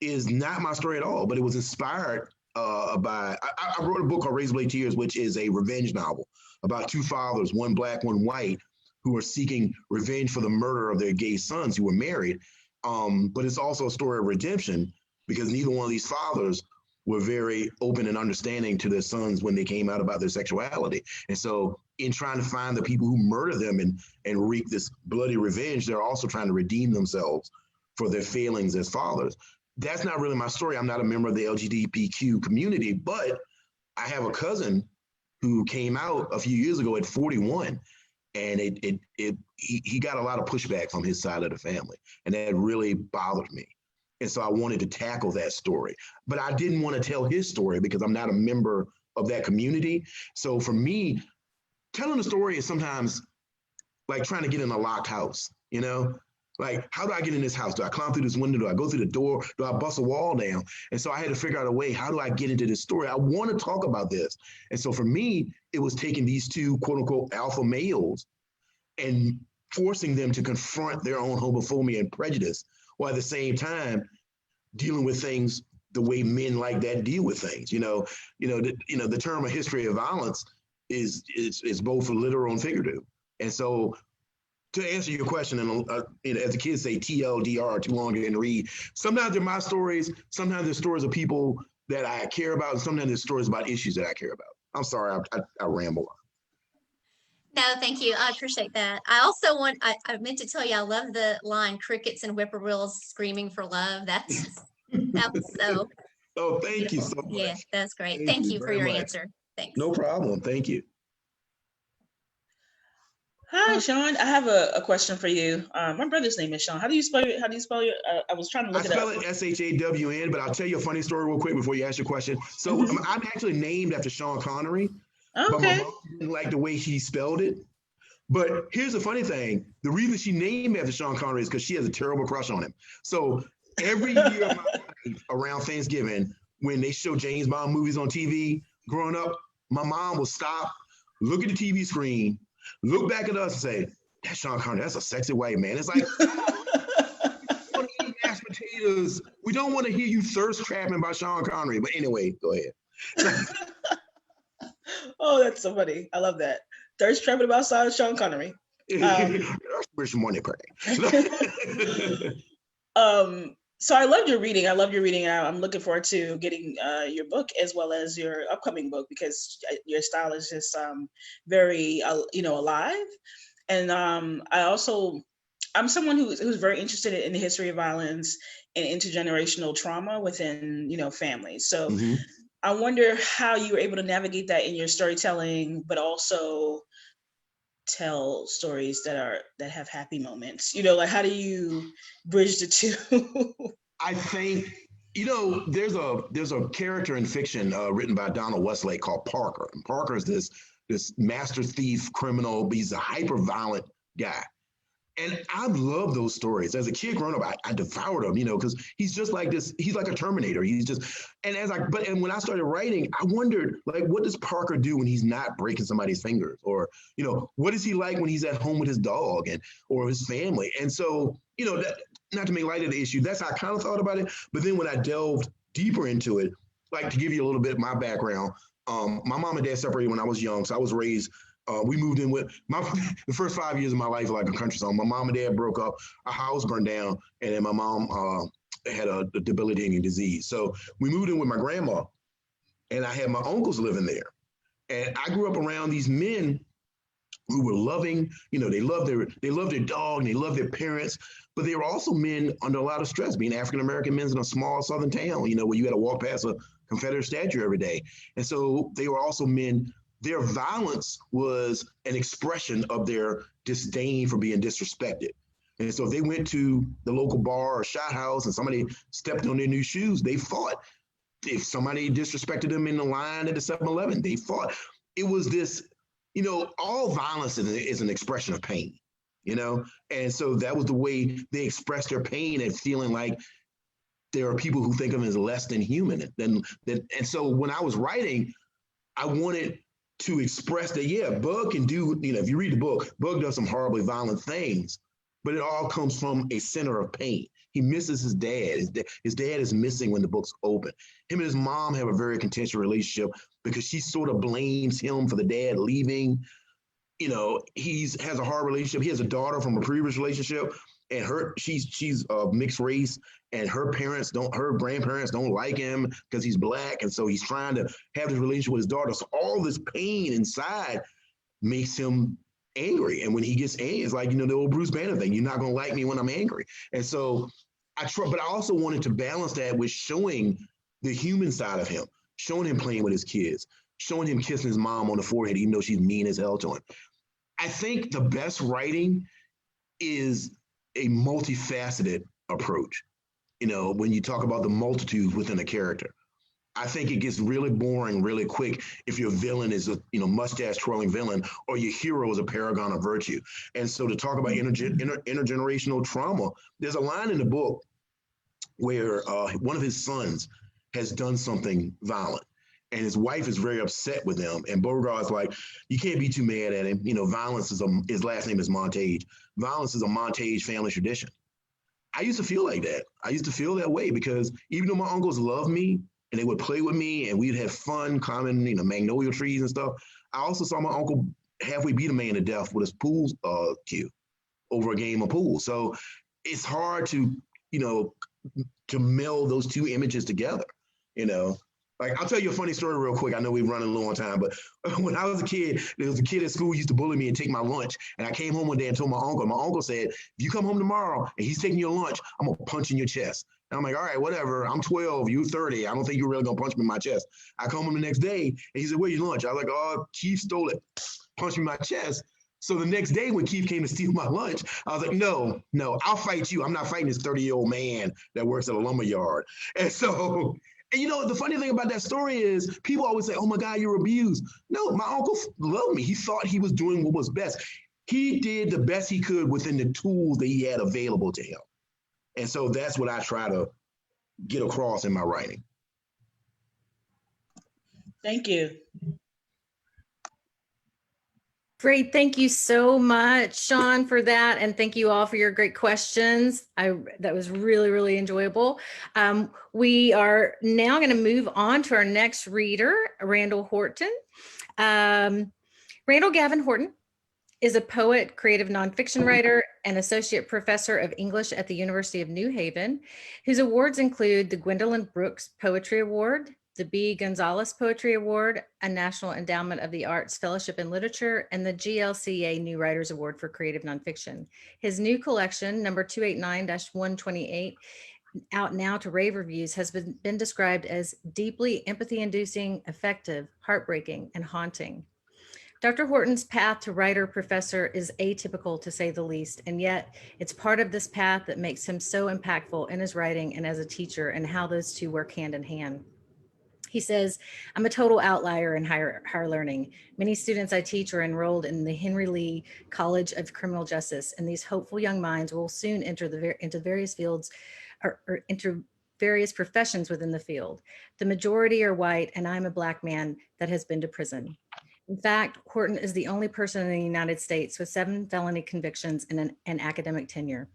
is not my story at all, but it was inspired by, I wrote a book called Razorblade Tears, which is a revenge novel about two fathers, one black, one white, who are seeking revenge for the murder of their gay sons who were married. But it's also a story of redemption, because neither one of these fathers were very open and understanding to their sons when they came out about their sexuality. And so in trying to find the people who murder them and wreak this bloody revenge, they're also trying to redeem themselves for their failings as fathers. That's not really my story. I'm not a member of the LGBTQ community, but I have a cousin who came out a few years ago at 41, and he got a lot of pushback from his side of the family, and that really bothered me. And so I wanted to tackle that story, but I didn't want to tell his story because I'm not a member of that community. So for me, telling a story is sometimes like trying to get in a locked house, Like, how do I get in this house? Do I climb through this window? Do I go through the door? Do I bust a wall down? And so I had to figure out a way, how do I get into this story? I want to talk about this. And so for me, it was taking these two quote unquote alpha males and forcing them to confront their own homophobia and prejudice, while at the same time dealing with things the way men like that deal with things. The term "a history of violence" is both literal and figurative. And so, to answer your question, and as the kids say, TLDR, too long to read. Sometimes they're my stories. Sometimes they're stories of people that I care about, and sometimes they're stories about issues that I care about. I'm sorry, I ramble on. No, thank you. I appreciate that. I also I meant to tell you, I love the line "crickets and whippoorwills screaming for love." That was so. Oh, thank you so much. Yeah, that's great. Thank you for your answer. Thanks. No problem. Thank you. Hi, Sean. I have a question for you. My brother's name is Sean. How do you spell your? I was trying to look it up. I spell it SHAWN, but I'll tell you a funny story real quick before you ask your question. So I'm actually named after Sean Connery. Okay. But my mom didn't like the way he spelled it. But here's the funny thing. The reason she named me after Sean Connery is because she has a terrible crush on him. So every year of my life around Thanksgiving, when they show James Bond movies on TV, growing up, my mom will stop, look at the TV screen, look back at us and say, "That's Sean Connery. That's a sexy white man." It's like, we want to eat mashed potatoes. We don't want to hear you thirst trapping by Sean Connery. But anyway, go ahead. Oh, that's so funny. I love that. Thirst trapping about Sean Connery. So I loved your reading. I'm looking forward to getting your book as well as your upcoming book, because your style is just very, alive. And I I'm someone who's very interested in the history of violence and intergenerational trauma within, families. So Mhm. I wonder how you were able to navigate that in your storytelling, but also tell stories that have happy moments. Like how do you bridge the two? I think, there's a character in fiction written by Donald Westlake called Parker. And Parker is this master thief criminal, but he's a hyper violent guy. And I love those stories. As a kid growing up, I devoured them, because he's just like this. He's like a Terminator. He's just, and when I started writing, I wondered, like, what does Parker do when he's not breaking somebody's fingers? Or, what is he like when he's at home with his dog or his family? And so, not to make light of the issue, that's how I kind of thought about it. But then when I delved deeper into it, like to give you a little bit of my background, my mom and dad separated when I was young. So I was raised, we moved in with the first 5 years of my life, like a country song. My mom and dad broke up, our house burned down, and then my mom had a debilitating disease. So we moved in with my grandma, and I had my uncles living there. And I grew up around these men who were loving, they loved their dog and they loved their parents, but they were also men under a lot of stress, being African-American men in a small Southern town, where you had to walk past a Confederate statue every day. And so they were also men, their violence was an expression of their disdain for being disrespected. And so if they went to the local bar or shot house and somebody stepped on their new shoes, they fought. If somebody disrespected them in the line at the 7-Eleven, they fought. It was this, all violence is an expression of pain, And so that was the way they expressed their pain and feeling like there are people who think of them as less than human. And so when I was writing, I wanted to express that, yeah, Bug can do, if you read the book, Bug does some horribly violent things, but it all comes from a center of pain. He misses his dad. His dad is missing when the book's open. Him and his mom have a very contentious relationship because she sort of blames him for the dad leaving. He has a hard relationship. He has a daughter from a previous relationship, and she's mixed race, and her grandparents don't like him because he's Black, and so he's trying to have this relationship with his daughter. So all this pain inside makes him angry, and when he gets angry, it's like the old Bruce Banner thing: you're not gonna like me when I'm angry. And so but I also wanted to balance that with showing the human side of him, showing him playing with his kids, showing him kissing his mom on the forehead, even though she's mean as hell to him. I think the best writing is a multifaceted approach. When you talk about the multitudes within a character, I think it gets really boring really quick if your villain is a mustache twirling villain or your hero is a paragon of virtue. And so to talk about intergenerational trauma, there's a line in the book where one of his sons has done something violent, and his wife is very upset with him. And Beauregard's like, you can't be too mad at him. Violence is his last name is Montage. Violence is a Montage family tradition. I used to feel like that. I used to feel that way because even though my uncles loved me and they would play with me and we'd have fun climbing, magnolia trees and stuff, I also saw my uncle halfway beat a man to death with his pool cue over a game of pool. So it's hard to meld those two images together, Like, I'll tell you a funny story real quick. I know we're running low on time, but when I was a kid, there was a kid at school who used to bully me and take my lunch. And I came home one day and told my uncle. My uncle said, if you come home tomorrow and he's taking your lunch, I'm going to punch in your chest. And I'm like, all right, whatever. I'm 12, you're 30. I don't think you're really going to punch me in my chest. I come home the next day and he said, where's your lunch? I was like, oh, Keith stole it. Punched me in my chest. So the next day when Keith came to steal my lunch, I was like, no, I'll fight you. I'm not fighting this 30-year-old man that works at a lumber yard. And so... And the funny thing about that story is people always say, oh my God, you're abused. No, my uncle loved me. He thought he was doing what was best. He did the best he could within the tools that he had available to him. And so that's what I try to get across in my writing. Thank you. Great. Thank you so much, Sean, for that. And thank you all for your great questions. That was really, really enjoyable. We are now going to move on to our next reader, Randall Horton. Randall Gavin Horton is a poet, creative nonfiction writer, and associate professor of English at the University of New Haven. His awards include the Gwendolyn Brooks Poetry Award, the B. Gonzalez Poetry Award, a National Endowment of the Arts Fellowship in Literature, and the GLCA New Writers Award for Creative Nonfiction. His new collection, number 289-128, out now to rave reviews, has been described as deeply empathy-inducing, effective, heartbreaking, and haunting. Dr. Horton's path to writer professor is atypical, to say the least, and yet it's part of this path that makes him so impactful in his writing and as a teacher, and how those two work hand in hand. He says, I'm a total outlier in higher learning. Many students I teach are enrolled in the Henry Lee College of Criminal Justice, and these hopeful young minds will soon enter into various fields or enter various professions within the field. The majority are white, and I'm a Black man that has been to prison. In fact, Horton is the only person in the United States with 7 felony convictions and an academic tenure.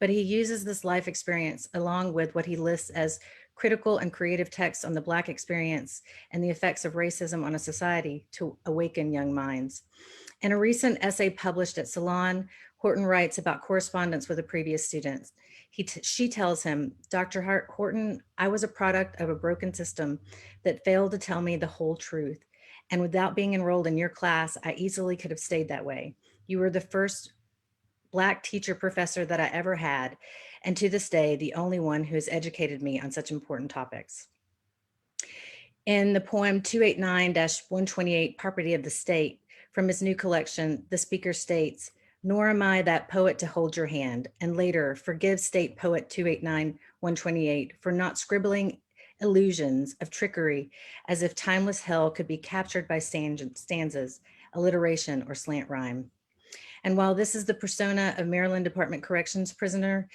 But he uses this life experience along with what he lists as critical and creative texts on the Black experience and the effects of racism on a society to awaken young minds. In a recent essay published at Salon, Horton writes about correspondence with a previous student. She tells him, Dr. Horton, I was a product of a broken system that failed to tell me the whole truth. And without being enrolled in your class, I easily could have stayed that way. You were the first Black teacher professor that I ever had, and to this day, the only one who has educated me on such important topics. In the poem 289-128, Property of the State, from his new collection, the speaker states, nor am I that poet to hold your hand, and later, forgive State Poet 289-128 for not scribbling illusions of trickery as if timeless hell could be captured by stanzas, alliteration, or slant rhyme. And while this is the persona of Maryland Department Corrections prisoner,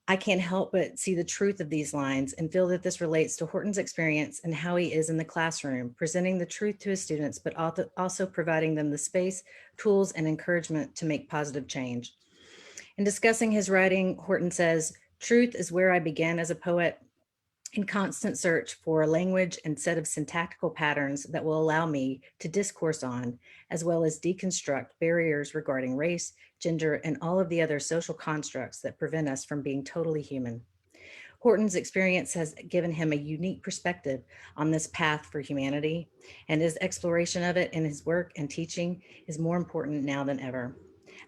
I can't help but see the truth of these lines and feel that this relates to Horton's experience and how he is in the classroom, presenting the truth to his students, but also providing them the space, tools, and encouragement to make positive change. In discussing his writing, Horton says, truth is where I began as a poet, in constant search for a language and set of syntactical patterns that will allow me to discourse on, as well as deconstruct barriers regarding race, gender, and all of the other social constructs that prevent us from being totally human. Horton's experience has given him a unique perspective on this path for humanity, and his exploration of it in his work and teaching is more important now than ever.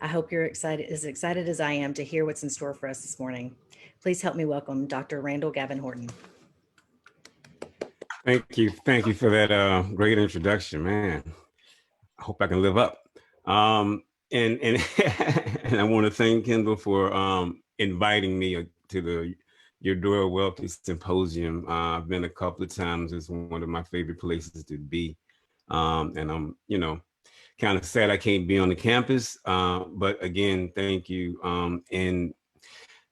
I hope you're as excited as I am to hear what's in store for us this morning. Please help me welcome Dr. Randall Gavin Horton. Thank you for that great introduction, man. I hope I can live up. And and I want to thank Kendall for inviting me to the Eudora Welty Symposium. I've been a couple of times. It's one of my favorite places to be, and I'm kind of sad I can't be on the campus. But again, thank you, and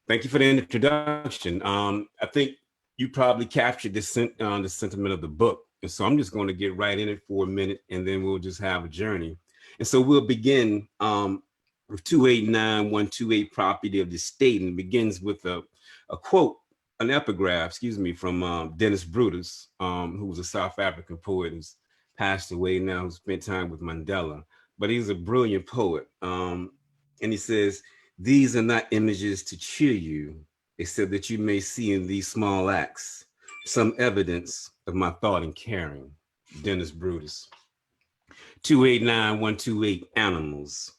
thank you for the introduction. I think you probably captured the sentiment of the book. And so I'm just going to get right in it for a minute, and then we'll just have a journey. And so we'll begin with 289-128, Property of the State, and it begins with a quote, an epigraph, from Dennis Brutus, who was a South African poet who's passed away now, who spent time with Mandela. But he's a brilliant poet. And he says, these are not images to cheer you, except that you may see in these small acts some evidence of my thought and caring. Dennis Brutus. 289-128, Animals.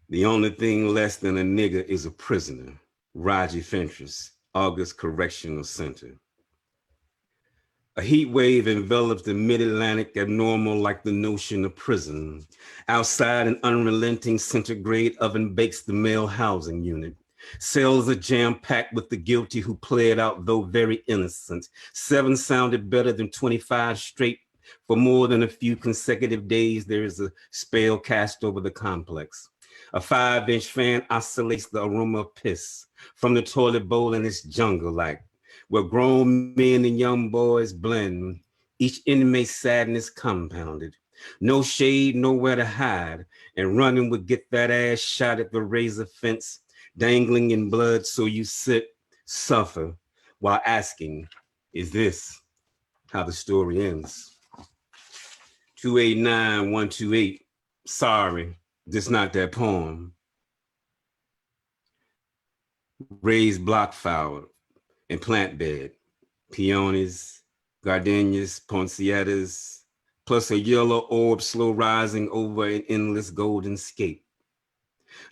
The only thing less than a nigger is a prisoner. Roger Fentress, August Correctional Center. A heat wave envelops the mid-Atlantic, abnormal like the notion of prison. Outside, an unrelenting centigrade oven bakes the male housing unit. Cells are jam-packed with the guilty who played out, though very innocent. 7 sounded better than 25 straight. For more than a few consecutive days, there is a spell cast over the complex. A 5-inch fan oscillates the aroma of piss from the toilet bowl, and it's jungle-like, where grown men and young boys blend, each inmate's sadness compounded. No shade, nowhere to hide, and running would get that ass shot at the razor fence, dangling in blood, so you sit, suffer, while asking, is this how the story ends? 289-128, sorry, this not that poem. Raised block flower and plant bed, peonies, gardenias, poinsettias, plus a yellow orb slow rising over an endless golden scape.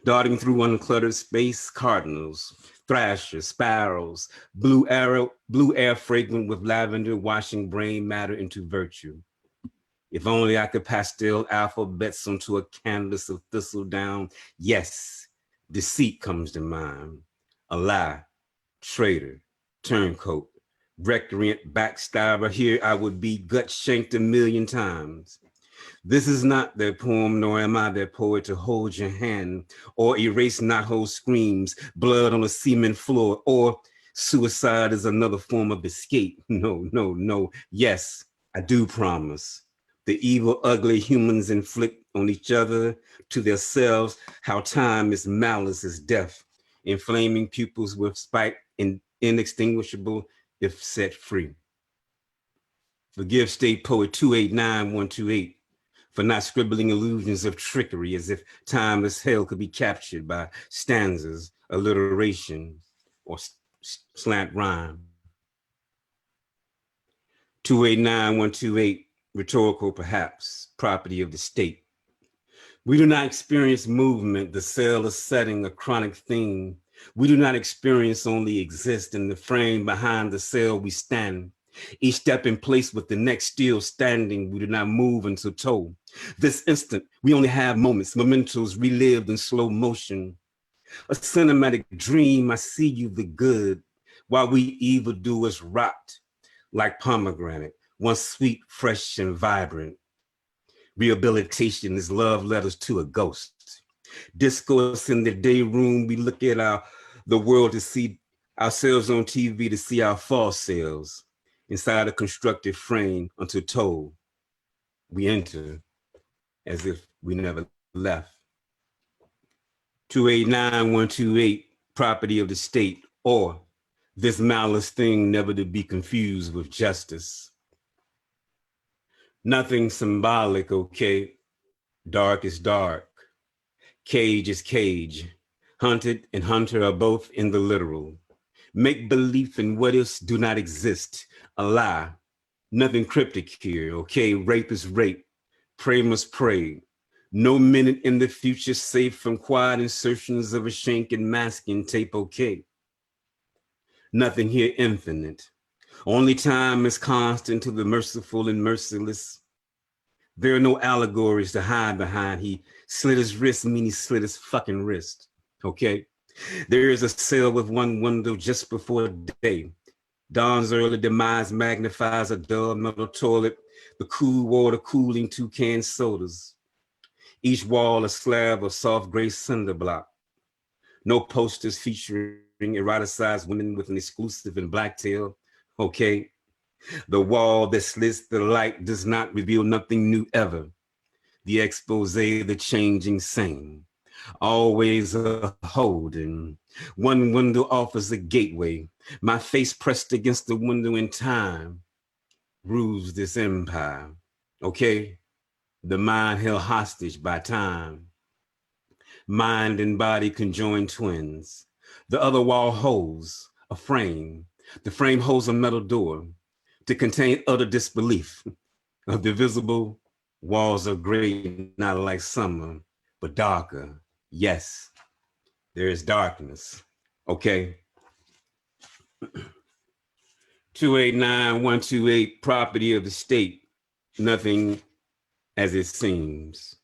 Darting through uncluttered space, cardinals, thrashers, sparrows, blue air fragrant with lavender washing brain matter into virtue. If only I could pastel alphabets onto a canvas of thistledown. Yes, deceit comes to mind. A lie, traitor, turncoat, recreant, backstabber. Here I would be gut shanked a million times. This is not their poem, nor am I their poet to hold your hand or erase not whole screams, blood on a cement floor, or suicide is another form of escape. No, no, no. Yes, I do promise. The evil, ugly humans inflict on each other, to themselves, how time is malice is death, inflaming pupils with spite and inextinguishable if set free. Forgive state poet 289128 for not scribbling illusions of trickery as if timeless hell could be captured by stanzas, alliteration, or slant rhyme. 289128, rhetorical perhaps, property of the state. We do not experience movement, the cell is setting a chronic theme. We do not experience, only exist in the frame behind the cell we stand. Each step in place with the next still standing, we do not move until told. This instant, we only have moments, mementos relived in slow motion. A cinematic dream, I see you the good, while we evildoers rot like pomegranate, once sweet, fresh, and vibrant. Rehabilitation is love letters to a ghost. Discourse in the day room, we look at the world to see ourselves on TV, to see our false selves. Inside a constructed frame until told, we enter as if we never left. 289128, property of the state, or this malice thing never to be confused with justice. Nothing symbolic, okay? Dark is dark. Cage is cage. Hunted and hunter are both in the literal. Make belief and what ifs do not exist. A lie. Nothing cryptic here, okay? Rape is rape. Pray must pray. No minute in the future safe from quiet insertions of a shank and masking tape, okay? Nothing here infinite. Only time is constant to the merciful and merciless. There are no allegories to hide behind. He slit his wrist, meaning he slit his fucking wrist, okay? There is a cell with one window just before day. Dawn's early demise magnifies a dull metal toilet, the cool water cooling 2 canned sodas. Each wall a slab of soft gray cinder block. No posters featuring eroticized women with an exclusive in blacktail, okay? The wall that slits the light does not reveal nothing new ever. The expose, the changing same. Always a holding. One window offers a gateway. My face pressed against the window in time rules this empire, okay? The mind held hostage by time. Mind and body conjoined twins. The other wall holds a frame. The frame holds a metal door to contain utter disbelief of the visible. Walls are gray, not like summer, but darker. Yes, there is darkness, okay? 289128, property of the state, nothing as it seems.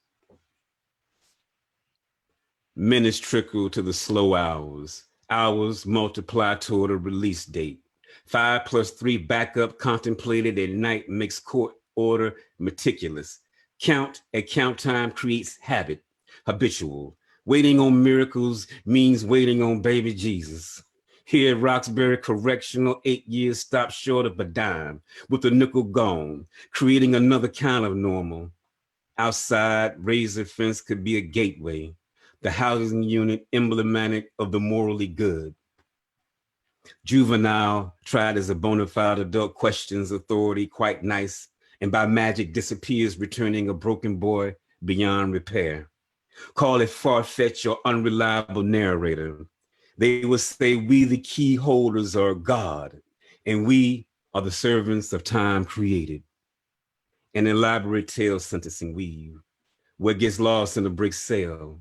Minutes trickle to the slow hours. Hours multiply toward a release date. 5 + 3 backup contemplated at night makes court order meticulous. Count at count time creates habit, habitual. Waiting on miracles means waiting on baby Jesus. Here at Roxbury Correctional, 8 years stopped short of a dime, with a nickel gone, creating another kind of normal. Outside, razor fence could be a gateway, the housing unit emblematic of the morally good. Juvenile, tried as a bona fide adult, questions authority quite nice, and by magic disappears, returning a broken boy beyond repair. Call it far-fetched or unreliable narrator. They will say we the key holders are God, and we are the servants of time created. An elaborate tale sentencing weave, what gets lost in a brick cell,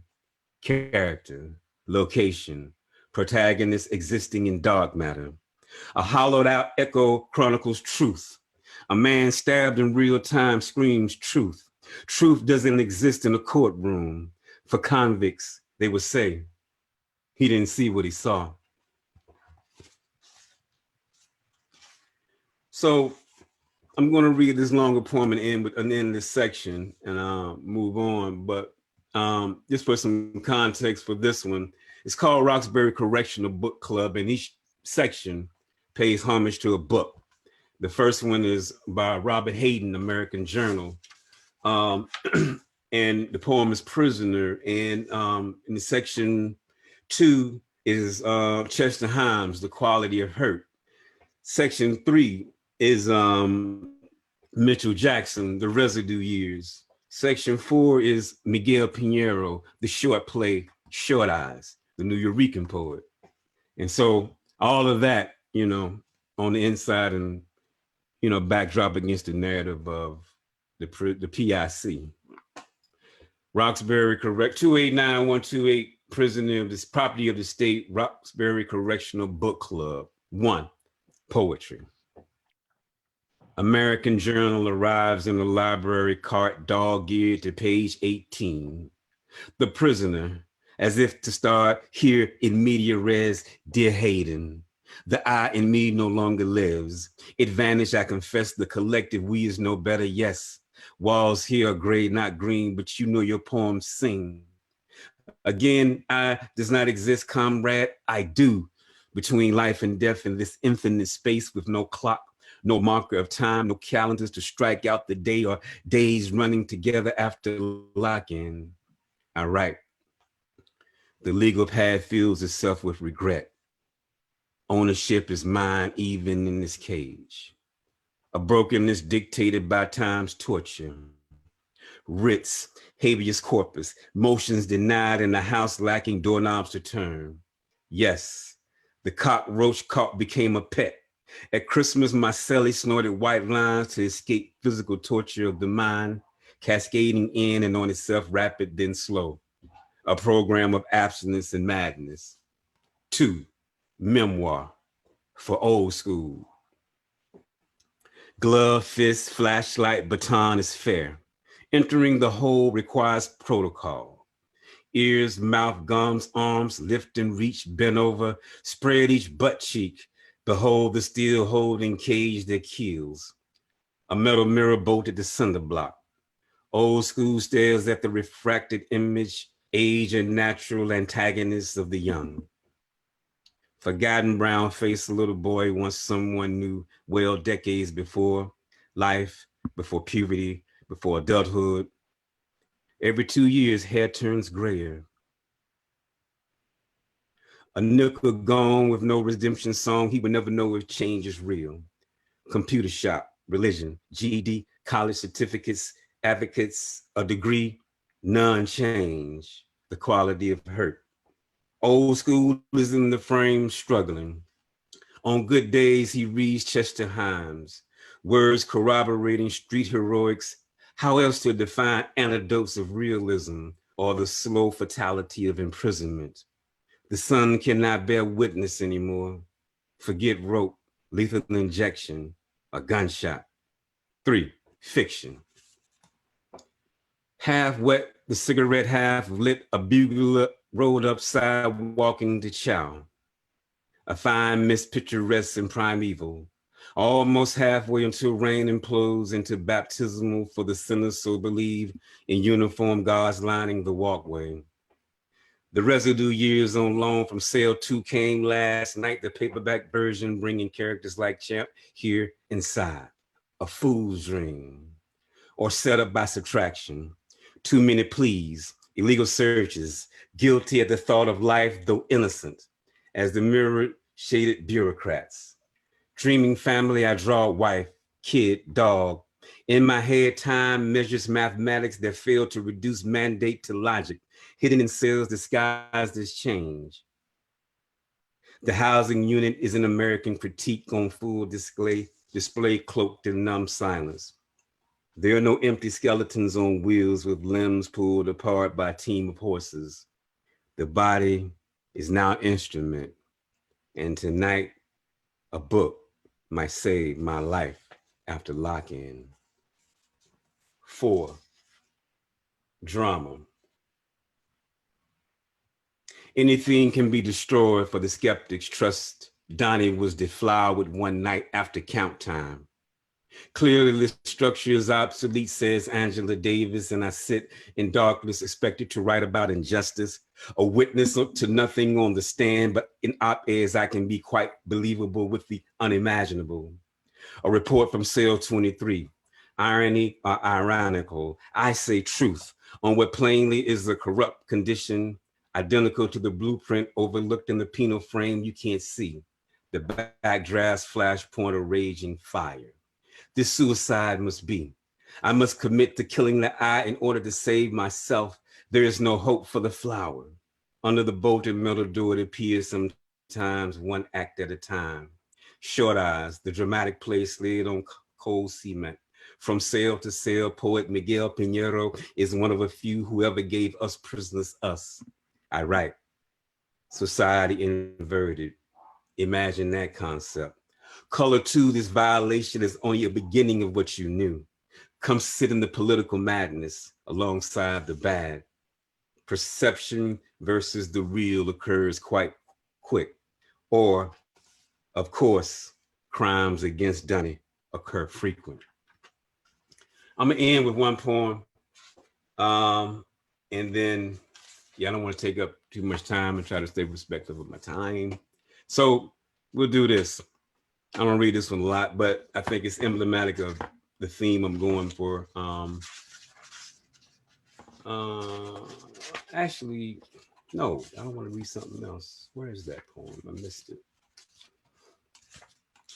character, location, protagonist existing in dark matter. A hollowed out echo chronicles truth. A man stabbed in real time screams truth. Truth doesn't exist in a courtroom. For convicts, they would say, he didn't see what he saw. So I'm going to read this longer poem and end this section and move on. But just for some context for this one, it's called Roxbury Correctional Book Club, and each section pays homage to a book. The first one is by Robert Hayden, American Journal. And the poem is Prisoner. And in section 2 is Chester Himes, The Quality of Hurt. Section 3 is Mitchell Jackson, The Residue Years. Section 4 is Miguel Pinheiro, The Short Play, Short Eyes, the New Eurekan poet. And so all of that, you know, on the inside and, you know, backdrop against the narrative of the PIC. Roxbury 289128, prisoner of this property of the state, Roxbury Correctional Book Club. 1, poetry. American Journal arrives in the library cart, dog-eared to page 18. The prisoner, as if to start here in media res, dear Hayden. The I in me no longer lives. It vanished, I confess, the collective we is no better, yes. Walls here are gray, not green, but you know your poems sing. Again, I does not exist, comrade, I do. Between life and death in this infinite space with no clock, no marker of time, no calendars to strike out the day or days running together after lock-in. I write. The legal pad fills itself with regret. Ownership is mine even in this cage. A brokenness dictated by time's torture. Writs, habeas corpus, motions denied in a house lacking doorknobs to turn. Yes, the cockroach caught became a pet. At Christmas, my cellie snorted white lines to escape physical torture of the mind, cascading in and on itself, rapid then slow. A program of abstinence and madness. 2, memoir for old school. Glove, fist, flashlight, baton is fair. Entering the hole requires protocol. Ears, mouth, gums, arms, lift and reach, bend over, spread each butt cheek. Behold the steel holding cage that kills. A metal mirror bolted to cinder block. Old school stares at the refracted image, age and natural antagonists of the young. Forgotten brown-faced little boy once someone knew well decades before life, before puberty, before adulthood. Every 2 years, hair turns grayer. A nickel gone with no redemption song, he would never know if change is real. Computer shop, religion, GED, college certificates, advocates, a degree, none change the quality of hurt. Old school is in the frame, struggling. On good days, he reads Chester Himes, words corroborating street heroics. How else to define anecdotes of realism or the slow fatality of imprisonment? The sun cannot bear witness anymore. Forget rope, lethal injection, a gunshot. 3, fiction. Half wet, the cigarette half lit, a bugler rolled upside, walking to chow. A fine mist picturesque and primeval, almost halfway until rain implodes into baptismal for the sinners so believe in uniform guards lining the walkway. The residue years on loan from sale 2 came last night, the paperback version bringing characters like Champ here inside. A fool's dream, or set up by subtraction. Too many pleas, illegal searches, guilty at the thought of life, though innocent, as the mirror-shaded bureaucrats. Dreaming family, I draw wife, kid, dog. In my head, time measures mathematics that fail to reduce mandate to logic, hidden in cells disguised as change. The housing unit is an American critique on full display, display cloaked in numb silence. There are no empty skeletons on wheels with limbs pulled apart by a team of horses. The body is now an instrument, and tonight a book might save my life after lock-in. 4, drama. Anything can be destroyed for the skeptics. Trust Donnie was deflowered one night after count time. Clearly the structure is obsolete, says Angela Davis, and I sit in darkness expected to write about injustice, a witness to nothing on the stand, but in op-eds I can be quite believable with the unimaginable. A report from Cell 23, irony or ironical, I say truth on what plainly is a corrupt condition, identical to the blueprint overlooked in the penal frame you can't see. The backdraft's flashpoint of raging fire. This suicide must be. I must commit to killing the eye in order to save myself. There is no hope for the flower. Under the bolted metal door, it appears sometimes one act at a time. Short eyes, the dramatic play slid on cold cement. From cell to cell, poet Miguel Pinheiro is one of a few who ever gave us prisoners us. I write, society inverted. Imagine that concept. Color to this violation is only a beginning of what you knew. Come sit in the political madness alongside the bad. Perception versus the real occurs quite quick. Or, of course, crimes against Donnie occur frequent. I'm gonna end with one poem. And then, I don't want to take up too much time and try to stay respectful of my time. So we'll do this. I'm gonna read this one a lot, but I think it's emblematic of the theme I'm going for. Actually, no, I don't want to read something else. Where is that poem? I missed it.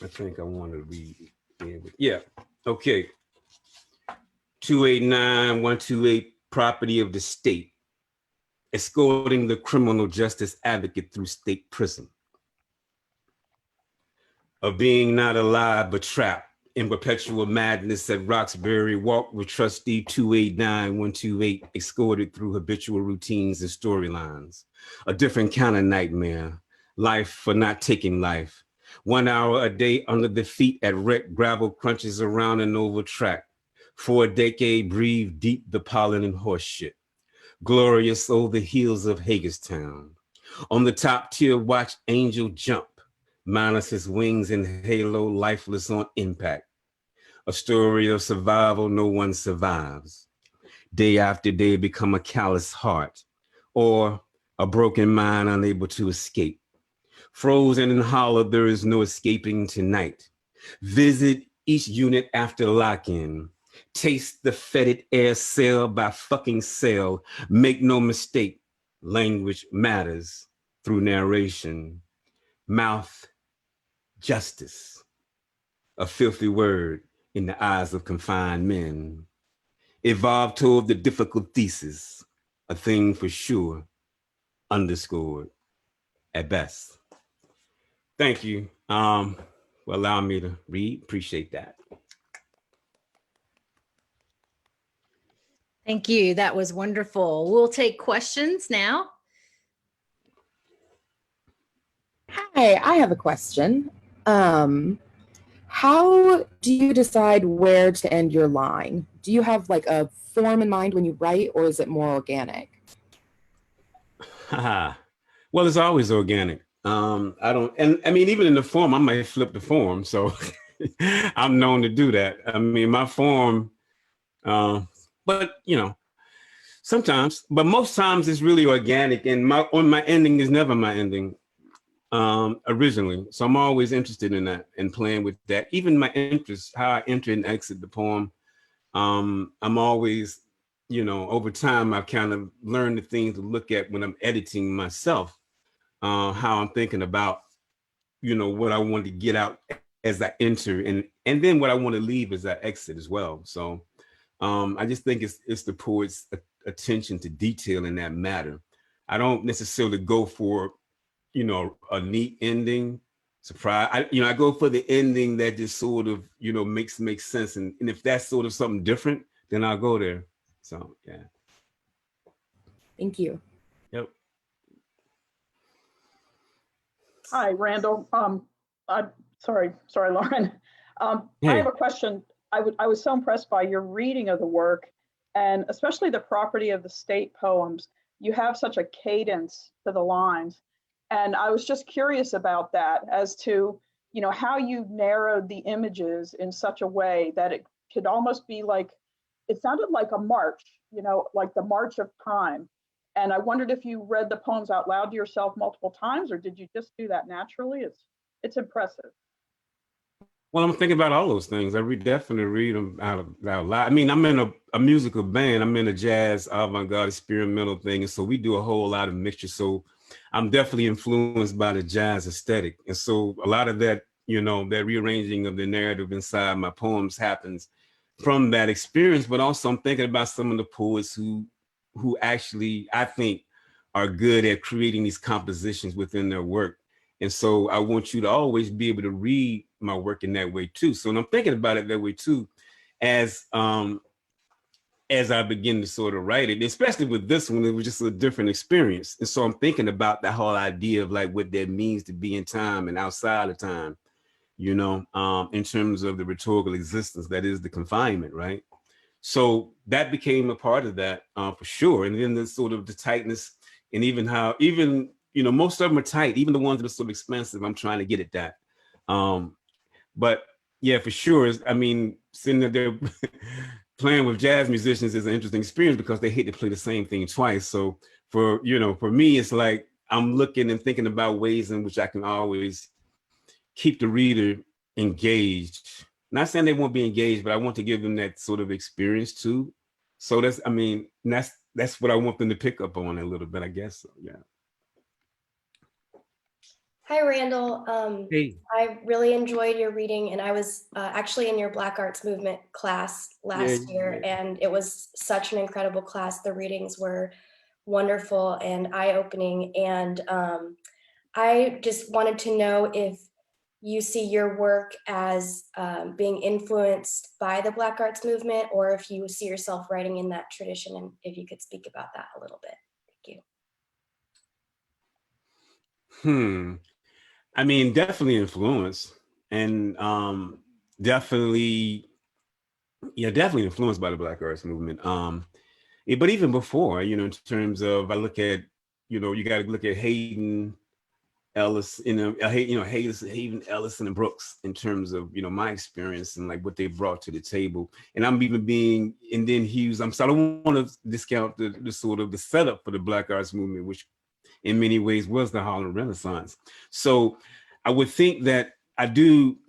I think I want to read it. Yeah, okay. 289-128, property of the state, escorting the criminal justice advocate through state prison. Of being not alive but trapped in perpetual madness at Roxbury, walked with trustee 289-128, escorted through habitual routines and storylines. A different kind of nightmare, life for not taking life. 1 hour a day under the feet at wreck gravel crunches around an oval track. For a decade, breathe deep the pollen and horse shit. Glorious over the hills of Hagerstown. On the top tier, watch Angel jump. Minus his wings and halo, lifeless on impact. A story of survival, no one survives. Day after day become a callous heart, or a broken mind unable to escape. Frozen and hollow, there is no escaping tonight. Visit each unit after lock-in. Taste the fetid air cell by fucking cell. Make no mistake, language matters through narration. Mouth justice, a filthy word in the eyes of confined men. Evolved toward the difficult thesis, a thing for sure, underscored at best. Thank you for allowing me to read. Appreciate that. Thank you. That was wonderful. We'll take questions now. Hi, I have a question. How do you decide where to end your line? Do you have like a form in mind when you write, or is it more organic? Well, it's always organic. I don't, and I mean, even in the form, I might flip the form. So I'm known to do that. I mean, my form, but you know, sometimes, but most times it's really organic, and my ending is never my ending. Originally. So I'm always interested in that and playing with that. Even my interest, how I enter and exit the poem. I'm always, you know, over time, I've kind of learned the things to look at when I'm editing myself, how I'm thinking about, you know, what I want to get out as I enter and then what I want to leave as I exit as well. So I just think it's the poet's attention to detail in that matter. I don't necessarily go for, you know, a neat ending. surprise. I go for the ending that just sort of, makes sense. And if that's sort of something different, then I'll go there. So, yeah. Thank you. Yep. Hi, Randall. I'm sorry, Lauren. I Hey. have a question. I was so impressed by your reading of the work, and especially the property of the state poems. You have such a cadence to the lines. And I was just curious about that as to, how you narrowed the images in such a way that it could almost be like, it sounded like a march, like the march of time. And I wondered if you read the poems out loud to yourself multiple times, or did you just do that naturally? It's impressive. Well, I'm thinking about all those things. I definitely read them out loud. I mean, I'm in a musical band. I'm in a jazz, avant-garde, experimental thing. And so we do a whole lot of mixture. So I'm definitely influenced by the jazz aesthetic. And so a lot of that, that rearranging of the narrative inside my poems happens from that experience. But also I'm thinking about some of the poets who actually, I think, are good at creating these compositions within their work. And so I want you to always be able to read my work in that way too. So when I'm thinking about it that way too, as I begin to sort of write it, especially with this one, it was just a different experience. And so I'm thinking about the whole idea of like what that means to be in time and outside of time, in terms of the rhetorical existence that is the confinement, right? So that became a part of that for sure. And then the sort of the tightness, and even how, most of them are tight, even the ones that are sort of expensive, I'm trying to get at that. But yeah, for sure. I mean, sitting there playing with jazz musicians is an interesting experience because they hate to play the same thing twice. So for me, it's like I'm looking and thinking about ways in which I can always keep the reader engaged. Not saying they won't be engaged, but I want to give them that sort of experience too. So that's what I want them to pick up on a little bit, I guess. So, yeah. Hi, Randall. Hey. I really enjoyed your reading, and I was actually in your Black Arts Movement class last year, and it was such an incredible class. The readings were wonderful and eye-opening, and I just wanted to know if you see your work as being influenced by the Black Arts Movement, or if you see yourself writing in that tradition, and if you could speak about that a little bit. Thank you. I mean, definitely influenced, and definitely influenced by the Black Arts Movement. But even before, in terms of, I look at, you got to look at Hayden Ellis, Hayden Ellison and Brooks in terms of, my experience and like what they brought to the table. And I'm even and then Hughes. So I don't want to discount the sort of the setup for the Black Arts Movement, which in many ways was the Harlem Renaissance. So I would think that I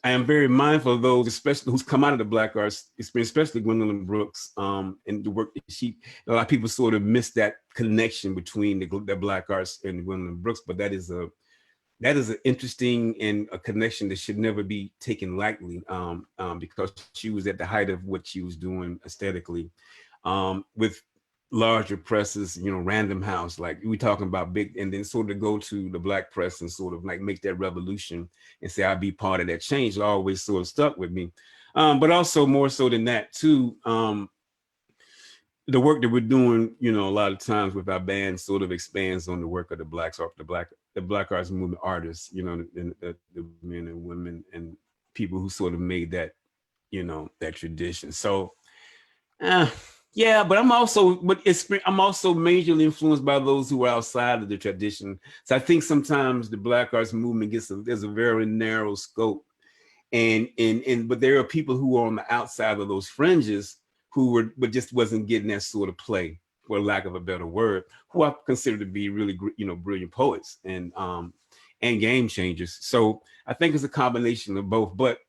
am very mindful of those, especially who's come out of the Black Arts experience, especially Gwendolyn Brooks, and the work that a lot of people sort of miss that connection between the Black Arts and Gwendolyn Brooks, but that is an interesting and a connection that should never be taken lightly, because she was at the height of what she was doing aesthetically, with larger presses, Random House, like we talking about big, and then sort of go to the Black press and sort of like make that revolution and say I'll be part of that change. It always sort of stuck with me, but also more so than that too, the work that we're doing, a lot of times with our band sort of expands on the work of the Black Arts Movement artists, the men and women and people who sort of made that, that tradition. So, yeah, but I'm also majorly influenced by those who are outside of the tradition. So I think sometimes the Black Arts Movement there's a very narrow scope, but there are people who are on the outside of those fringes but just wasn't getting that sort of play, for lack of a better word, who I consider to be really, brilliant poets and game changers. So I think it's a combination of both. But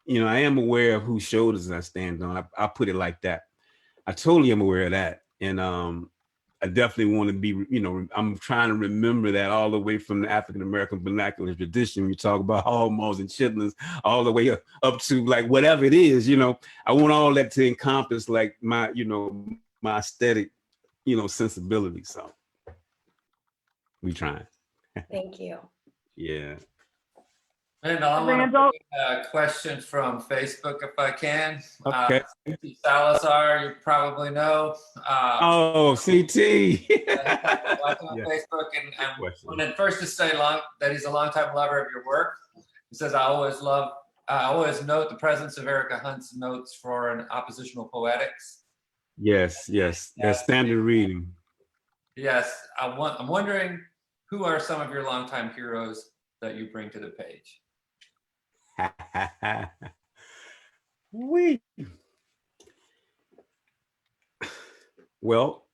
I am aware of whose shoulders I stand on. I put it like that. I totally am aware of that. And I definitely want to be, I'm trying to remember that all the way from the African-American vernacular tradition. We talk about hallmarks and chitlins all the way up to like whatever it is, I want all that to encompass like my, my aesthetic, sensibility. So we trying. Thank you. Yeah. And I want to Randall. bring a question from Facebook if I can. Okay. CT Salazar, you probably know. Oh, CT. Watching on Yeah. Facebook, and Question. wanted first to say that he's a longtime lover of your work. He says, I always note the presence of Erica Hunt's notes for an oppositional poetics. Yes, that's standard reading. Yes, I'm wondering, who are some of your longtime heroes that you bring to the page? Well,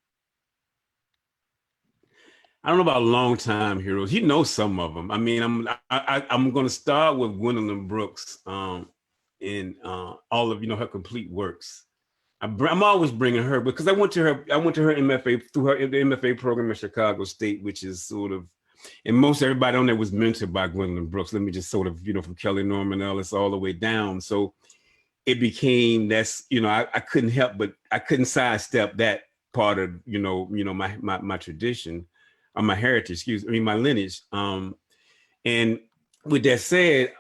I don't know about longtime heroes. You know some of them. I mean, I'm going to start with Gwendolyn Brooks in all of her complete works. I'm always bringing her because I went to her MFA through the MFA program at Chicago State, which is sort of, and most everybody on there was mentored by Gwendolyn Brooks. Let me just sort of, from Kelly Norman Ellis all the way down. So it became I couldn't help, but I couldn't sidestep that part of, my tradition, or my heritage, my lineage. And with that said,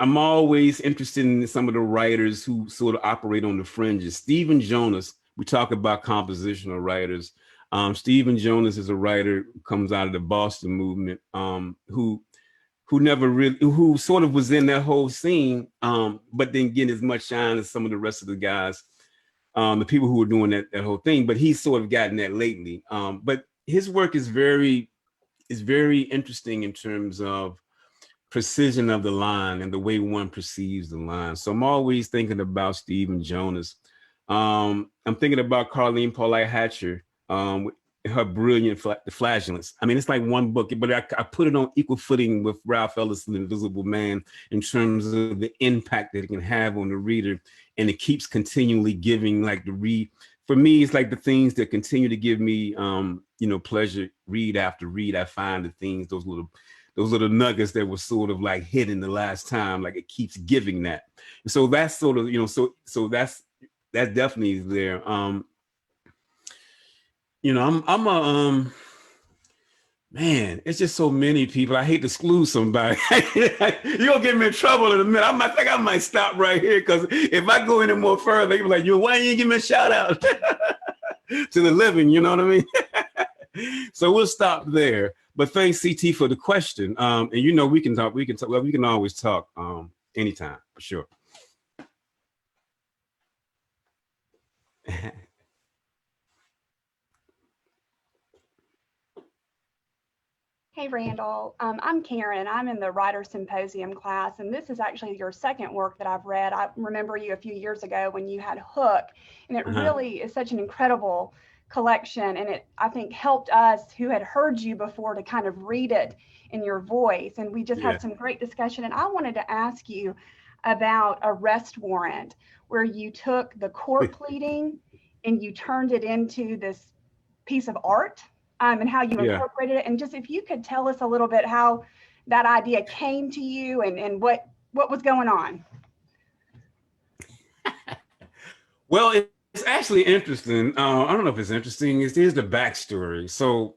I'm always interested in some of the writers who sort of operate on the fringes. Stephen Jonas, we talk about compositional writers. Stephen Jonas is a writer who comes out of the Boston movement, who sort of was in that whole scene, but didn't get as much shine as some of the rest of the guys, the people who were doing that whole thing. But he's sort of gotten that lately. But his work is very interesting in terms of precision of the line and the way one perceives the line. So I'm always thinking about Stephen Jonas. I'm thinking about Carleen Paulite Hatcher, her brilliant The Flagellants. I mean, it's like one book, but I put it on equal footing with Ralph Ellison, The Invisible Man, in terms of the impact that it can have on the reader. And it keeps continually giving, like, the read. For me, it's like the things that continue to give me, pleasure, read after read. I find the things, those little nuggets that were sort of like hidden the last time, like it keeps giving that. And so that's sort of, so that definitely is there. I'm a, man, it's just so many people. I hate to exclude somebody. You're gonna get me in trouble in a minute. I think I might stop right here, because if I go any more further, they'll be like, why you give me a shout out to the living, you know what I mean? So we'll stop there. But thanks, CT, for the question. And we can always talk anytime, for sure. Hey, Randall. I'm Karen. I'm in the Writer Symposium class, and this is actually your second work that I've read. I remember you a few years ago when you had Hook, and it really is such an incredible collection, and it, I think, helped us who had heard you before to kind of read it in your voice, and we just had some great discussion. And I wanted to ask you about Arrest Warrant, where you took the court pleading and you turned it into this piece of art, and how you incorporated it. And just if you could tell us a little bit how that idea came to you and what was going on. Well, it's actually interesting. I don't know if it's interesting. Here's the backstory. So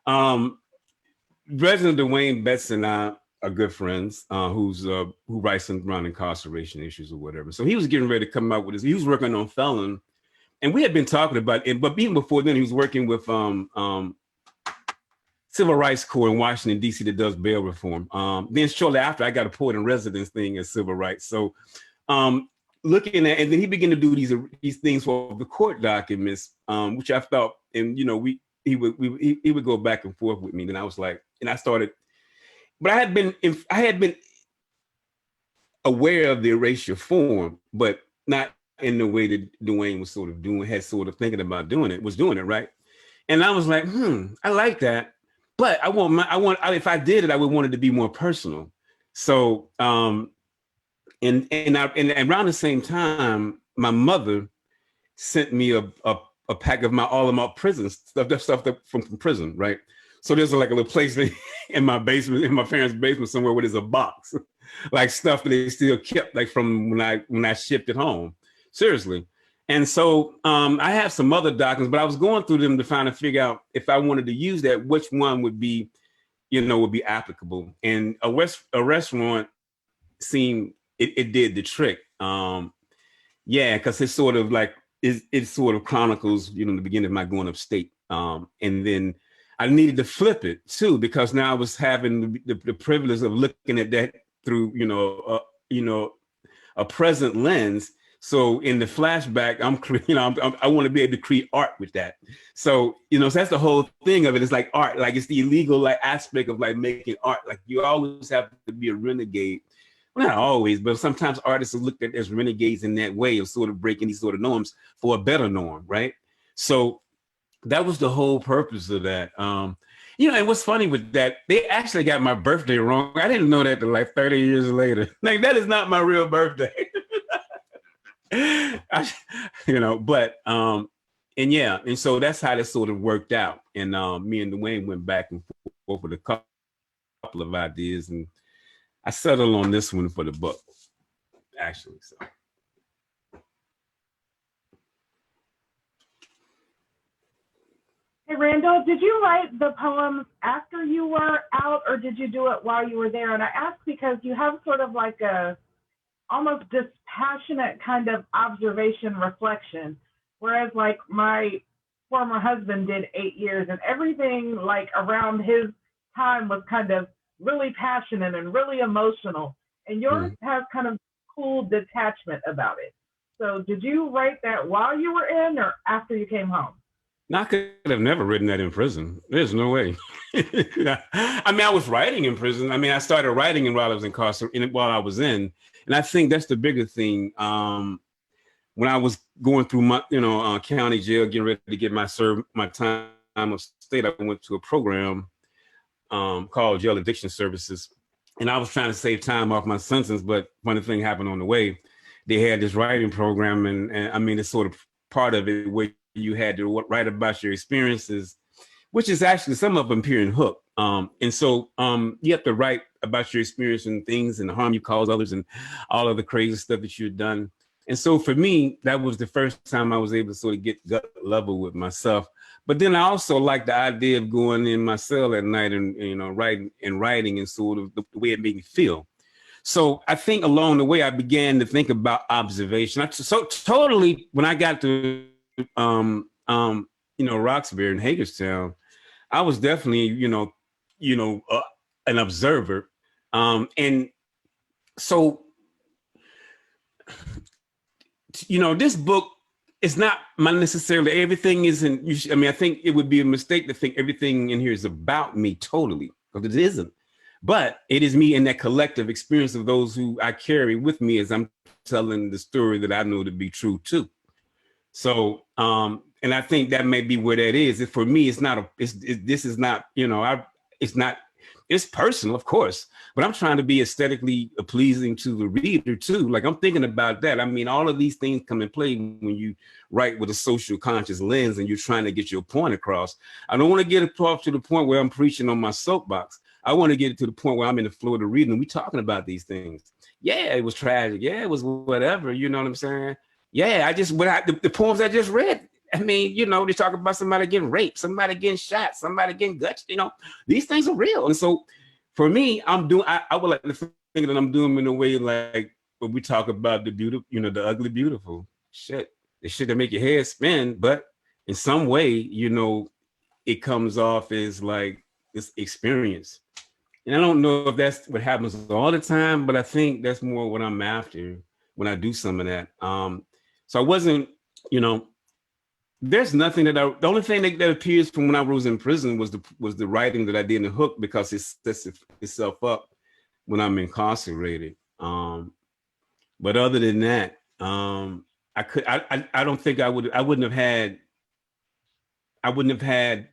Resident Dwayne Betts and I are good friends, who writes around incarceration issues or whatever. So he was getting ready to come out with this. He was working on Felon. And we had been talking about it, but even before then, he was working with Civil Rights Corps in Washington, D.C. that does bail reform. Then shortly after, I got a poet in residence thing as civil rights. So looking at, and then he began to do these things for the court documents, which I felt, and he would go back and forth with me. Then I was like, and I started, but I had been aware of the erasure form, but not in the way that Dwayne was sort of thinking about doing it, right? And I was like, I like that, but if I did it, I would want it to be more personal. So, and around the same time, my mother sent me a pack of all of my prison stuff from prison, right? So there's like a little place in my basement, in my parents' basement somewhere, where there's a box, like stuff that they still kept, like from when I shipped it home. Seriously. And so I have some other documents, but I was going through them to figure out if I wanted to use that, which one would be would be applicable. And a restaurant seemed, it did the trick. Yeah, because it's sort of like, it sort of chronicles, the beginning of my going upstate. And then I needed to flip it too, because now I was having the privilege of looking at that through, a present lens. So in the flashback, I want to be able to create art with that. So, so that's the whole thing of it. It's like art, like it's the illegal like aspect of like making art. Like you always have to be a renegade. Well, not always, but sometimes artists are looked at as renegades in that way of sort of breaking these sort of norms for a better norm, right? So that was the whole purpose of that. And what's funny with that, they actually got my birthday wrong. I didn't know that till like 30 years later. Like that is not my real birthday. And so that's how that sort of worked out. And me and Dwayne went back and forth with a couple of ideas, and I settled on this one for the book, actually. So. Hey, Randall, did you write the poems after you were out, or did you do it while you were there? And I ask because you have sort of like a almost dispassionate kind of observation reflection, whereas like my former husband did 8 years, and everything like around his time was kind of really passionate and really emotional, and yours has kind of cool detachment about it. So did you write that while you were in or after you came home? I could have never written that in prison. There's no way. I mean, I was writing in prison. I mean, I started writing while I was incarcerated, while I was in. And I think that's the bigger thing. When I was going through my, county jail, getting ready to get my time of state, I went to a program called Jail Addiction Services. And I was trying to save time off my sentence, but funny thing happened on the way. They had this writing program, and I mean, it's sort of part of it where you had to write about your experiences, which is actually some of them appear in Hook. And so you have to write about your experience and things and the harm you cause others and all of the crazy stuff that you've done. And so for me, that was the first time I was able to sort of get gut level with myself. But then I also like the idea of going in my cell at night and, writing and sort of the way it made me feel. So I think along the way, I began to think about observation. So totally, when I got to, Roxbury and Hagerstown, I was definitely, an observer. And so, this book is not necessarily everything isn't, I think it would be a mistake to think everything in here is about me totally, because it isn't. But it is me in that collective experience of those who I carry with me as I'm telling the story that I know to be true too. So, and I think that may be where that is. For me, it's not, it's personal, of course, but I'm trying to be aesthetically pleasing to the reader too. Like I'm thinking about that. I mean, all of these things come in play when you write with a social conscious lens and you're trying to get your point across. I don't want to get it off to the point where I'm preaching on my soapbox. I want to get it to the point where I'm in the flow of the reading and we talking about these things. Yeah, it was tragic. Yeah, it was whatever. You know what I'm saying? Yeah, the poems I just read, I mean, they talk about somebody getting raped, somebody getting shot, somebody getting guts, these things are real. And so for me, I would like to think that I'm doing them in a way like when we talk about the beautiful, the ugly beautiful shit, the shit that make your head spin, but in some way, it comes off as like this experience. And I don't know if that's what happens all the time, but I think that's more what I'm after when I do some of that. So I wasn't, there's nothing the only thing that appears from when I was in prison was the writing that I did in the Hook, because it sets itself up when I'm incarcerated. But other than that, I don't think I wouldn't have had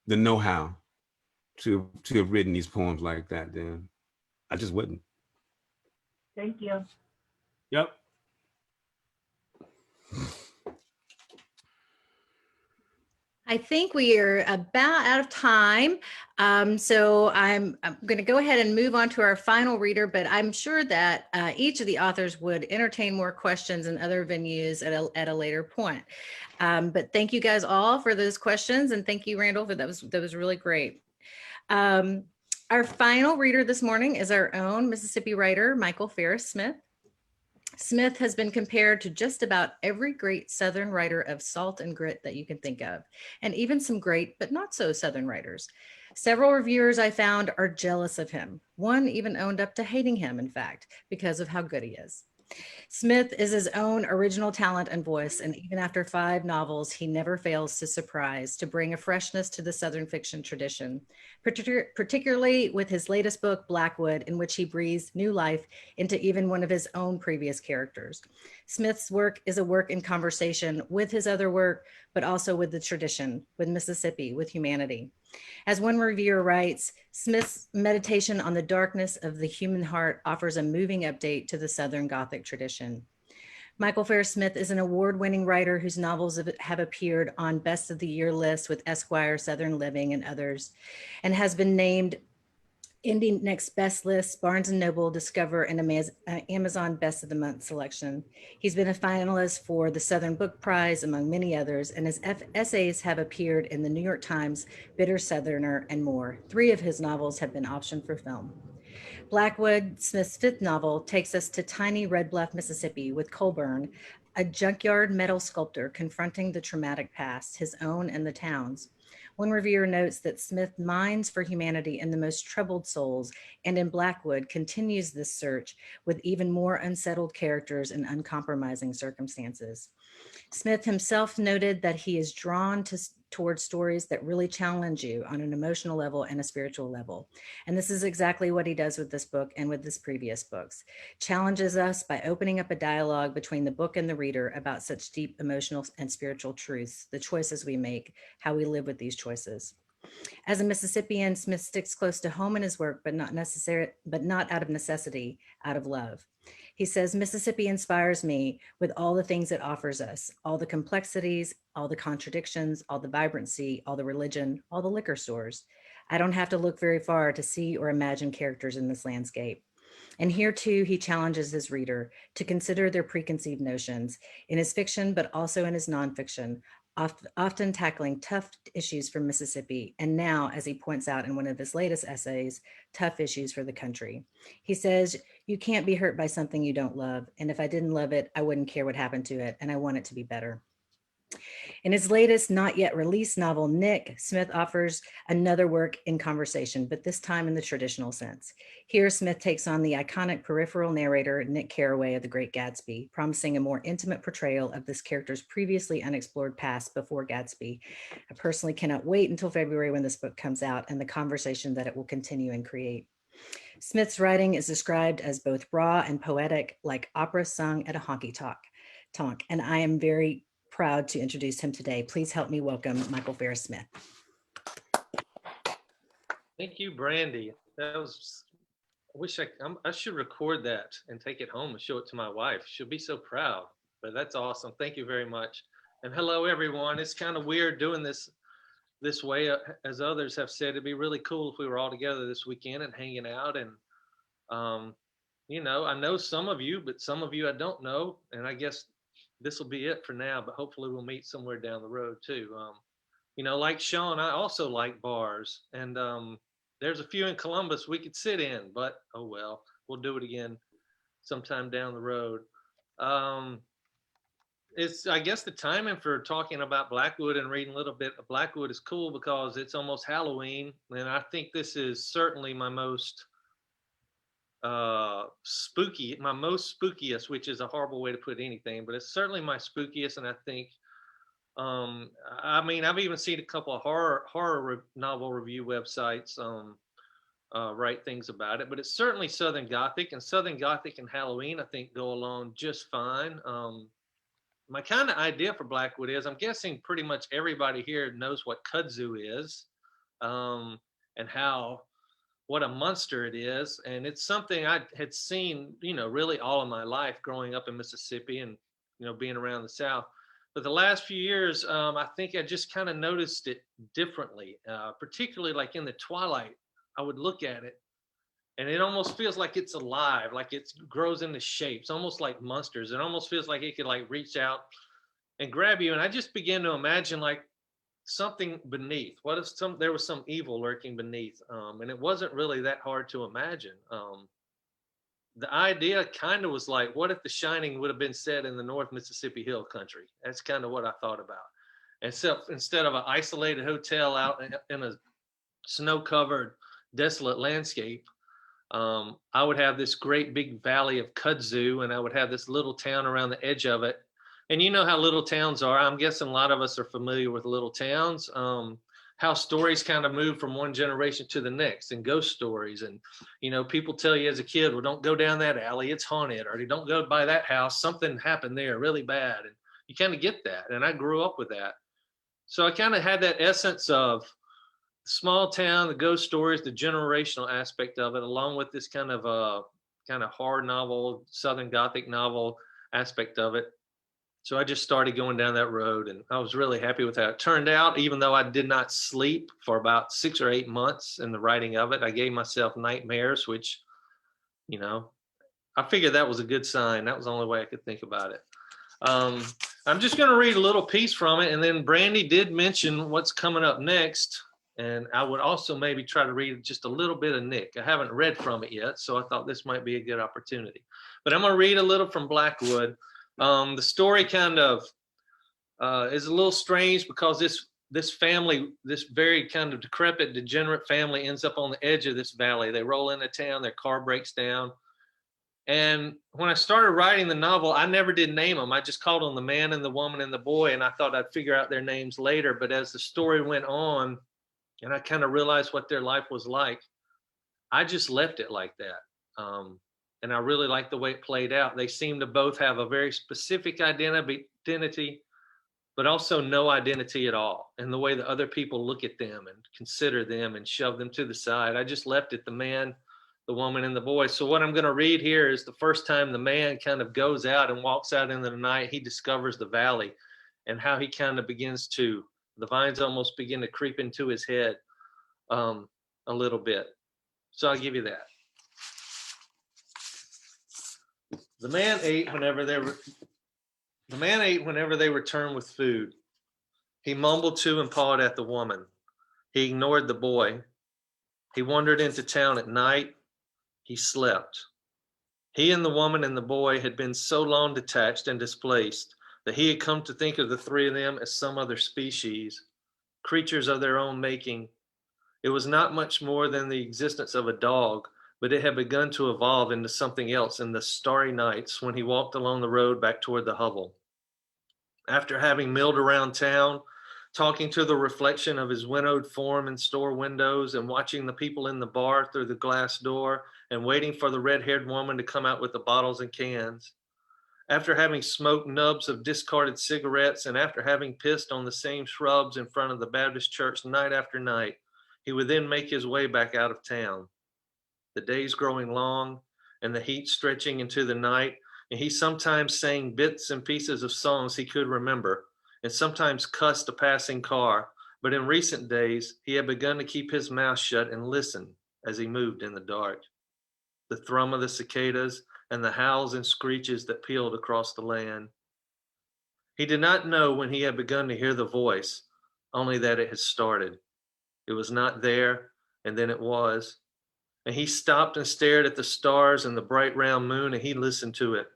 the know-how to have written these poems like that then. I just wouldn't. Thank you. Yep. I think we are about out of time. So I'm going to go ahead and move on to our final reader, but I'm sure that each of the authors would entertain more questions in other venues at a later point. But thank you guys all for those questions. And thank you, Randall, for that was really great. Our final reader this morning is our own Mississippi writer, Michael Farris Smith. Smith has been compared to just about every great Southern writer of salt and grit that you can think of, and even some great but not so Southern writers. Several reviewers I found are jealous of him. One even owned up to hating him, in fact, because of how good he is. Smith is his own original talent and voice, and even after 5 novels, he never fails to surprise, to bring a freshness to the Southern fiction tradition, particularly with his latest book, Blackwood, in which he breathes new life into even one of his own previous characters. Smith's work is a work in conversation with his other work, but also with the tradition, with Mississippi, with humanity. As one reviewer writes, Smith's meditation on the darkness of the human heart offers a moving update to the Southern Gothic tradition. Michael Farris Smith is an award-winning writer whose novels have appeared on Best of the Year lists with Esquire, Southern Living, and others, and has been named Indie Next Best List, Barnes & Noble, Discover, and Amazon Best of the Month selection. He's been a finalist for the Southern Book Prize, among many others, and his essays have appeared in the New York Times, Bitter Southerner, and more. 3 of his novels have been optioned for film. Blackwood, Smith's 5th novel, takes us to tiny Red Bluff, Mississippi, with Colburn, a junkyard metal sculptor confronting the traumatic past, his own and the town's. One reviewer notes that Smith mines for humanity in the most troubled souls, and in Blackwood continues this search with even more unsettled characters and uncompromising circumstances. Smith himself noted that he is drawn towards stories that really challenge you on an emotional level and a spiritual level. And this is exactly what he does with this book and with his previous books. Challenges us by opening up a dialogue between the book and the reader about such deep emotional and spiritual truths, the choices we make, how we live with these choices. As a Mississippian, Smith sticks close to home in his work, but not out of necessity, out of love. He says, Mississippi inspires me with all the things it offers us, all the complexities, all the contradictions, all the vibrancy, all the religion, all the liquor stores. I don't have to look very far to see or imagine characters in this landscape. And here too, he challenges his reader to consider their preconceived notions in his fiction, but also in his nonfiction, often tackling tough issues for Mississippi, and now, as he points out in one of his latest essays, tough issues for the country. He says, you can't be hurt by something you don't love, and if I didn't love it, I wouldn't care what happened to it, and I want it to be better. In his latest, not yet released novel, Nick, Smith offers another work in conversation, but this time in the traditional sense. Here, Smith takes on the iconic peripheral narrator, Nick Carraway of The Great Gatsby, promising a more intimate portrayal of this character's previously unexplored past before Gatsby. I personally cannot wait until February when this book comes out and the conversation that it will continue and create. Smith's writing is described as both raw and poetic, like opera sung at a honky-tonk, and I am very proud to introduce him today. Please help me welcome Michael Farris Smith. Thank you, Brandy. That was, I should record that and take it home and show it to my wife. She'll be so proud, but that's awesome. Thank you very much. And hello, everyone. It's kind of weird doing this way, as others have said. It'd be really cool if we were all together this weekend and hanging out. And, you know, I know some of you, but some of you I don't know. And I guess this will be it for now, but hopefully we'll meet somewhere down the road too. You know, like Sean, I also like bars, and there's a few in Columbus we could sit in, but oh well, we'll do it again sometime down the road. It's, I guess, the timing for talking about Blackwood and reading a little bit of Blackwood is cool because it's almost Halloween, and I think this is certainly my most spookiest, which is a horrible way to put anything, but it's certainly my spookiest. And I think, I mean, I've even seen a couple of horror novel review websites write things about it, but it's certainly Southern Gothic, and Southern Gothic and Halloween I think go along just fine. My kind of idea for Blackwood is, I'm guessing pretty much everybody here knows what kudzu is, and what a monster it is. And it's something I had seen, you know, really all of my life growing up in Mississippi and, you know, being around the South. But the last few years, I think I just kind of noticed it differently, particularly like in the twilight. I would look at it and it almost feels like it's alive, like it grows into shapes, almost like monsters. It almost feels like it could like reach out and grab you. And I just began to imagine like something beneath? What if there was some evil lurking beneath? And it wasn't really that hard to imagine. The idea kind of was like, what if The Shining would have been set in the North Mississippi Hill country? That's kind of what I thought about. And so instead of an isolated hotel out in a snow-covered, desolate landscape, I would have this great big valley of kudzu, and I would have this little town around the edge of it. And you know how little towns are. I'm guessing a lot of us are familiar with little towns. How stories kind of move from one generation to the next, and ghost stories. And, you know, people tell you as a kid, well, don't go down that alley, it's haunted, or don't go by that house, something happened there really bad. And you kind of get that. And I grew up with that. So I kind of had that essence of small town, the ghost stories, the generational aspect of it, along with this kind of horror novel, Southern Gothic novel aspect of it. So I just started going down that road, and I was really happy with how it turned out. Even though I did not sleep for about 6 or 8 months in the writing of it, I gave myself nightmares, which, you know, I figured that was a good sign. That was the only way I could think about it. I'm just going to read a little piece from it, and then Brandy did mention what's coming up next, and I would also maybe try to read just a little bit of Nick. I haven't read from it yet, so I thought this might be a good opportunity. But I'm going to read a little from Blackwood. The story kind of is a little strange because this family, this very kind of decrepit, degenerate family, ends up on the edge of this valley. They roll into town, their car breaks down. And when I started writing the novel, I never did name them. I just called them the man and the woman and the boy, and I thought I'd figure out their names later. But as the story went on, and I kind of realized what their life was like, I just left it like that. And I really liked the way it played out. They seem to both have a very specific identity, but also no identity at all. And the way that other people look at them and consider them and shove them to the side, I just left it the man, the woman, and the boy. So what I'm going to read here is the first time the man kind of goes out and walks out into the night, he discovers the valley, and how he kind of begins to, the vines almost begin to creep into his head a little bit. So I'll give you that. The man ate whenever they returned with food. He mumbled to and pawed at the woman. He ignored the boy. He wandered into town at night. He slept. He and the woman and the boy had been so long detached and displaced that he had come to think of the three of them as some other species, creatures of their own making. It was not much more than the existence of a dog, but it had begun to evolve into something else in the starry nights when he walked along the road back toward the hovel. After having milled around town, talking to the reflection of his winnowed form in store windows and watching the people in the bar through the glass door and waiting for the red-haired woman to come out with the bottles and cans. After having smoked nubs of discarded cigarettes and after having pissed on the same shrubs in front of the Baptist church night after night, he would then make his way back out of town. The days growing long and the heat stretching into the night, and he sometimes sang bits and pieces of songs he could remember, and sometimes cussed a passing car, but in recent days he had begun to keep his mouth shut and listen as he moved in the dark. The thrum of the cicadas and the howls and screeches that pealed across the land. He did not know when he had begun to hear the voice, only that it had started. It was not there, and then it was. And he stopped and stared at the stars and the bright round moon, and he listened to it.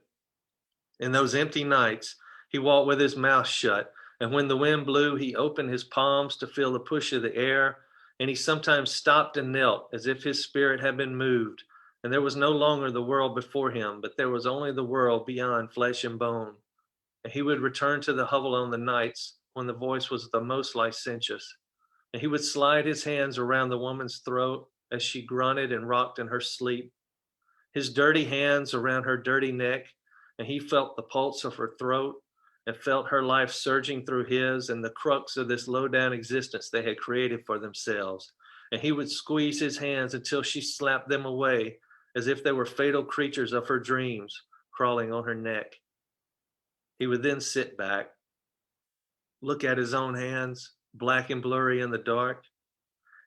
In those empty nights, he walked with his mouth shut, and when the wind blew, he opened his palms to feel the push of the air, and he sometimes stopped and knelt as if his spirit had been moved, and there was no longer the world before him, but there was only the world beyond flesh and bone. And he would return to the hovel on the nights when the voice was the most licentious, and he would slide his hands around the woman's throat as she grunted and rocked in her sleep, his dirty hands around her dirty neck, and he felt the pulse of her throat and felt her life surging through his and the crux of this low-down existence they had created for themselves. And he would squeeze his hands until she slapped them away as if they were fatal creatures of her dreams crawling on her neck. He would then sit back, look at his own hands, black and blurry in the dark.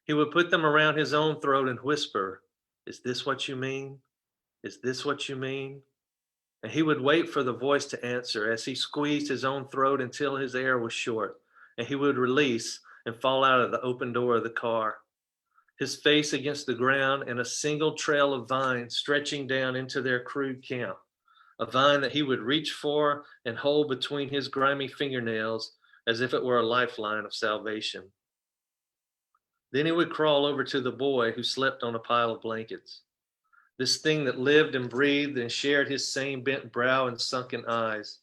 He would put them around his own throat and whisper, "Is this what you mean? Is this what you mean?" And he would wait for the voice to answer as he squeezed his own throat until his air was short, and he would release, and fall out of the open door of the car, his face against the ground and a single trail of vine stretching down into their crude camp, a vine that he would reach for and hold between his grimy fingernails as if it were a lifeline of salvation. Then he would crawl over to the boy who slept on a pile of blankets, this thing that lived and breathed and shared his same bent brow and sunken eyes,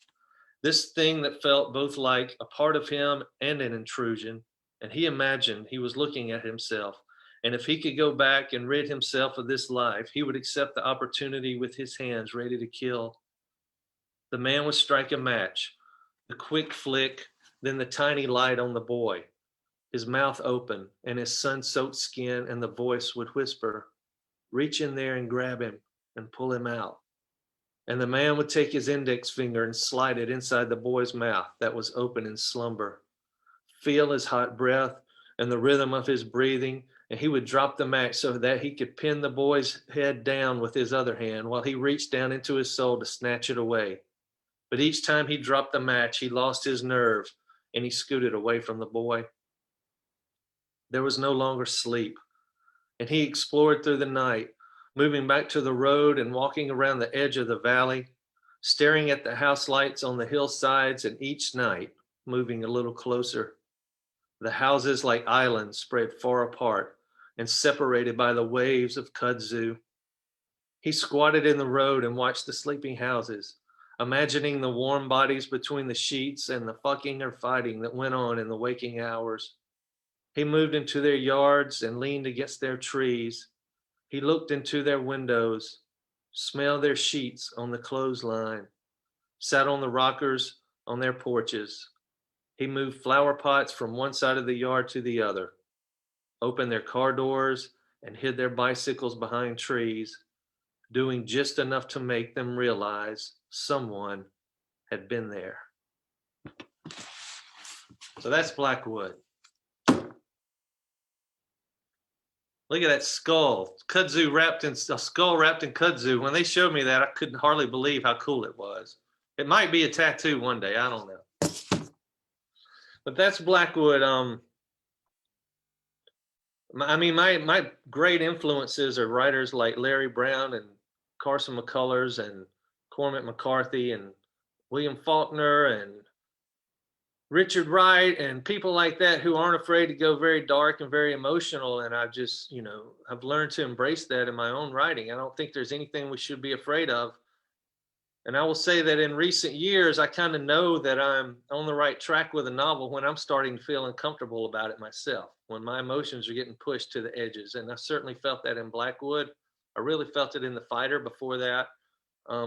this thing that felt both like a part of him and an intrusion, and he imagined he was looking at himself, and if he could go back and rid himself of this life, he would accept the opportunity with his hands ready to kill. The man would strike a match, the quick flick, then the tiny light on the boy, his mouth open and his sun-soaked skin, and the voice would whisper, "Reach in there and grab him and pull him out." And the man would take his index finger and slide it inside the boy's mouth that was open in slumber, feel his hot breath and the rhythm of his breathing, and he would drop the match so that he could pin the boy's head down with his other hand while he reached down into his soul to snatch it away. But each time he dropped the match, he lost his nerve and he scooted away from the boy. There was no longer sleep, and he explored through the night, moving back to the road and walking around the edge of the valley, staring at the house lights on the hillsides, and each night moving a little closer. The houses like islands spread far apart and separated by the waves of kudzu. He squatted in the road and watched the sleeping houses, imagining the warm bodies between the sheets and the fucking or fighting that went on in the waking hours. He moved into their yards and leaned against their trees. He looked into their windows, smelled their sheets on the clothesline, sat on the rockers on their porches. He moved flower pots from one side of the yard to the other, opened their car doors and hid their bicycles behind trees, doing just enough to make them realize someone had been there. So that's Blackwood. Look at that skull, kudzu wrapped in a skull wrapped in kudzu. When they showed me that, I couldn't hardly believe how cool it was. It might be a tattoo one day, I don't know. But that's Blackwood. My great influences are writers like Larry Brown and Carson McCullers and Cormac McCarthy and William Faulkner and Richard Wright and people like that who aren't afraid to go very dark and very emotional. And I've just, I've learned to embrace that in my own writing. I don't think there's anything we should be afraid of. And I will say that in recent years, I kind of know that I'm on the right track with a novel when I'm starting to feel uncomfortable about it myself, when my emotions are getting pushed to the edges. And I certainly felt that in Blackwood. I really felt it in The Fighter before that.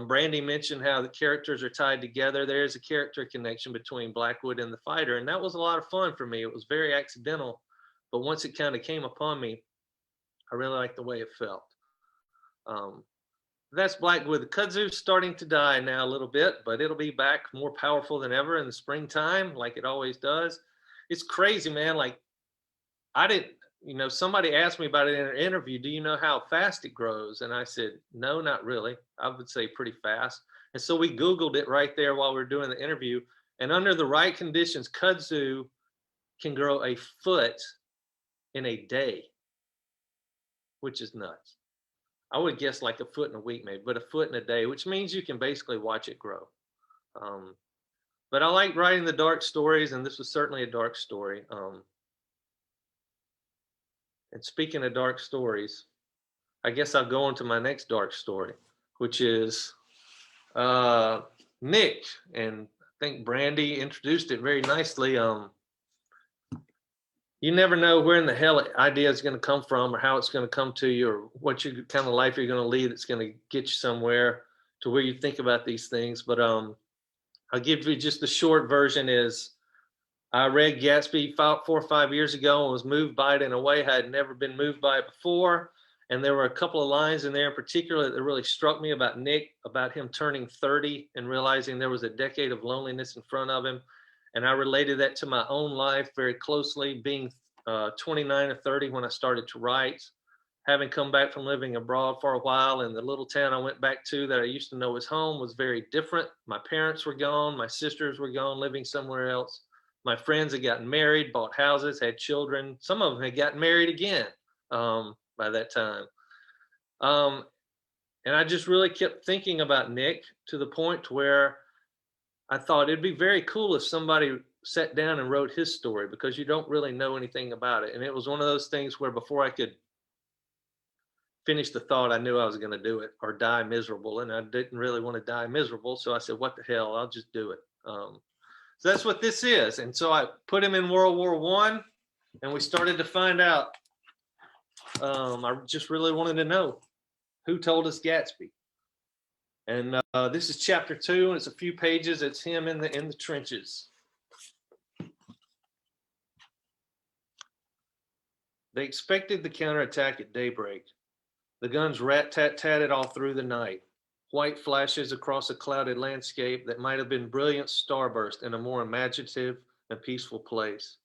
Brandy mentioned how the characters are tied together. There's a character connection between Blackwood and The Fighter, and that was a lot of fun for me. It was very accidental, but once it kind of came upon me, I really liked the way it felt. That's Blackwood. The kudzu's starting to die now a little bit, but it'll be back more powerful than ever in the springtime, like it always does. It's crazy, man. Like, I didn't, somebody asked me about it in an interview, do you know how fast it grows? And I said, no, not really. I would say pretty fast. And so we Googled it right there while we were doing the interview. And under the right conditions, kudzu can grow a foot in a day, which is nuts. I would guess like a foot in a week maybe, but a foot in a day, which means you can basically watch it grow. But I like writing the dark stories, and this was certainly a dark story. And speaking of dark stories, I guess I'll go on to my next dark story, which is Nick. And I think Brandy introduced it very nicely. You never know where in the hell an idea is going to come from, or how it's going to come to you, or what kind of life you're going to lead that's going to get you somewhere to where you think about these things. But I'll give you just the short version is, I read Gatsby 4 or 5 years ago and was moved by it in a way I had never been moved by it before. And there were a couple of lines in there in particular that really struck me about Nick, about him turning 30 and realizing there was a decade of loneliness in front of him. And I related that to my own life very closely, being 29 or 30 when I started to write, having come back from living abroad for a while, and the little town I went back to that I used to know as home was very different. My parents were gone, my sisters were gone, living somewhere else. My friends had gotten married, bought houses, had children. Some of them had gotten married again by that time. And I just really kept thinking about Nick to the point where I thought it'd be very cool if somebody sat down and wrote his story, because you don't really know anything about it. And it was one of those things where before I could finish the thought, I knew I was going to do it or die miserable. And I didn't really want to die miserable. So I said, what the hell, I'll just do it. So that's what this is. And so I put him in World War I, and we started to find out. I just really wanted to know who told us Gatsby. And this is chapter 2, and it's a few pages. It's him in the trenches. They expected the counterattack at daybreak. The guns rat-tat-tatted all through the night. White flashes across a clouded landscape that might have been brilliant starburst in a more imaginative and peaceful place.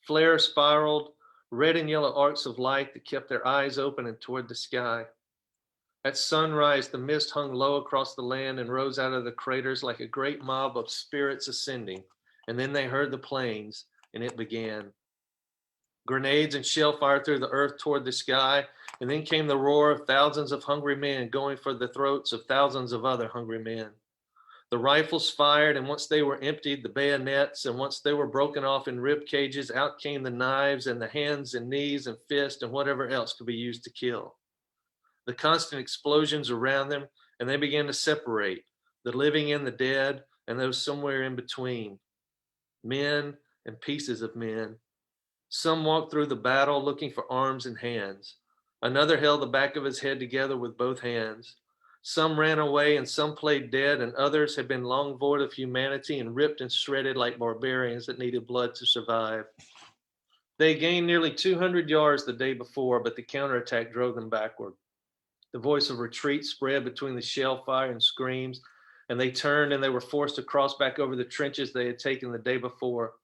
Flares spiraled, red and yellow arcs of light that kept their eyes open and toward the sky. At sunrise, the mist hung low across the land and rose out of the craters like a great mob of spirits ascending. And then they heard the planes, and it began. Grenades and shell fire through the earth toward the sky, and then came the roar of thousands of hungry men going for the throats of thousands of other hungry men. The rifles fired, and once they were emptied, the bayonets, and once they were broken off in rib cages, out came the knives and the hands and knees and fists and whatever else could be used to kill. The constant explosions around them, and they began to separate, the living and the dead, and those somewhere in between, men and pieces of men. Some walked through the battle looking for arms and hands. Another held the back of his head together with both hands. Some ran away and some played dead, and others had been long void of humanity and ripped and shredded like barbarians that needed blood to survive. They gained nearly 200 yards the day before, but the counterattack drove them backward. The voice of retreat spread between the shell fire and screams, and they turned and they were forced to cross back over the trenches they had taken the day before.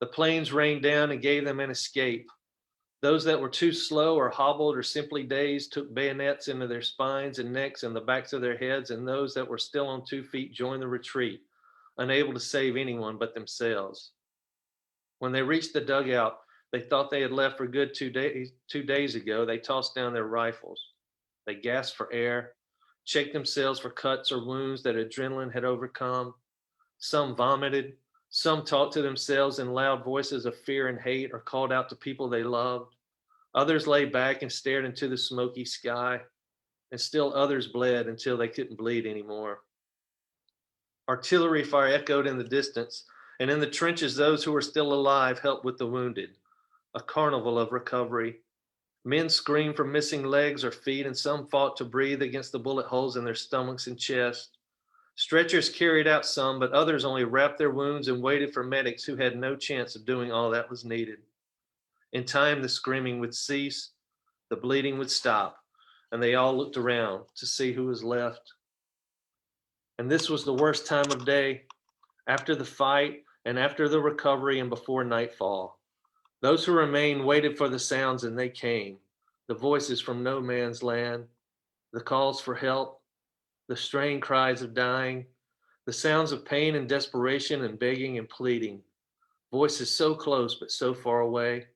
The planes rained down and gave them an escape. Those that were too slow or hobbled or simply dazed took bayonets into their spines and necks and the backs of their heads, and those that were still on 2 feet joined the retreat, unable to save anyone but themselves. When they reached the dugout, they thought they had left for good 2 days ago. They tossed down their rifles. They gasped for air, checked themselves for cuts or wounds that adrenaline had overcome. Some vomited. Some talked to themselves in loud voices of fear and hate or called out to people they loved. Others lay back and stared into the smoky sky, and still others bled until they couldn't bleed anymore. Artillery fire echoed in the distance, and in the trenches, those who were still alive helped with the wounded. A carnival of recovery. Men screamed for missing legs or feet, and some fought to breathe against the bullet holes in their stomachs and chests. Stretchers carried out some, but others only wrapped their wounds and waited for medics who had no chance of doing all that was needed. In time, the screaming would cease, the bleeding would stop, and they all looked around to see who was left. And this was the worst time of day, after the fight and after the recovery and before nightfall. Those who remained waited for the sounds, and they came, the voices from no man's land, the calls for help, the strained cries of dying, the sounds of pain and desperation and begging and pleading, voices so close but so far away.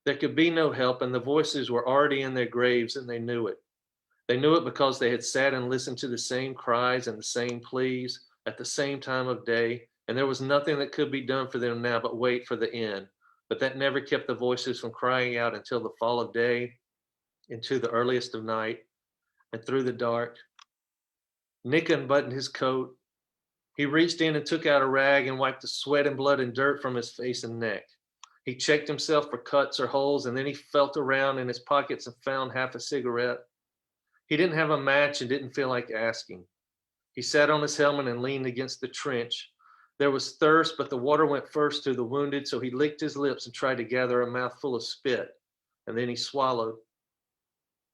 There could be no help, and the voices were already in their graves, and they knew it. They knew it because they had sat and listened to the same cries and the same pleas at the same time of day, and there was nothing that could be done for them now but wait for the end. But that never kept the voices from crying out until the fall of day, into the earliest of night, and through the dark. Nick unbuttoned his coat. He reached in and took out a rag and wiped the sweat and blood and dirt from his face and neck. He checked himself for cuts or holes, and then he felt around in his pockets and found half a cigarette. He didn't have a match and didn't feel like asking. He sat on his helmet and leaned against the trench. There was thirst, but the water went first to the wounded, so he licked his lips and tried to gather a mouthful of spit, and then he swallowed.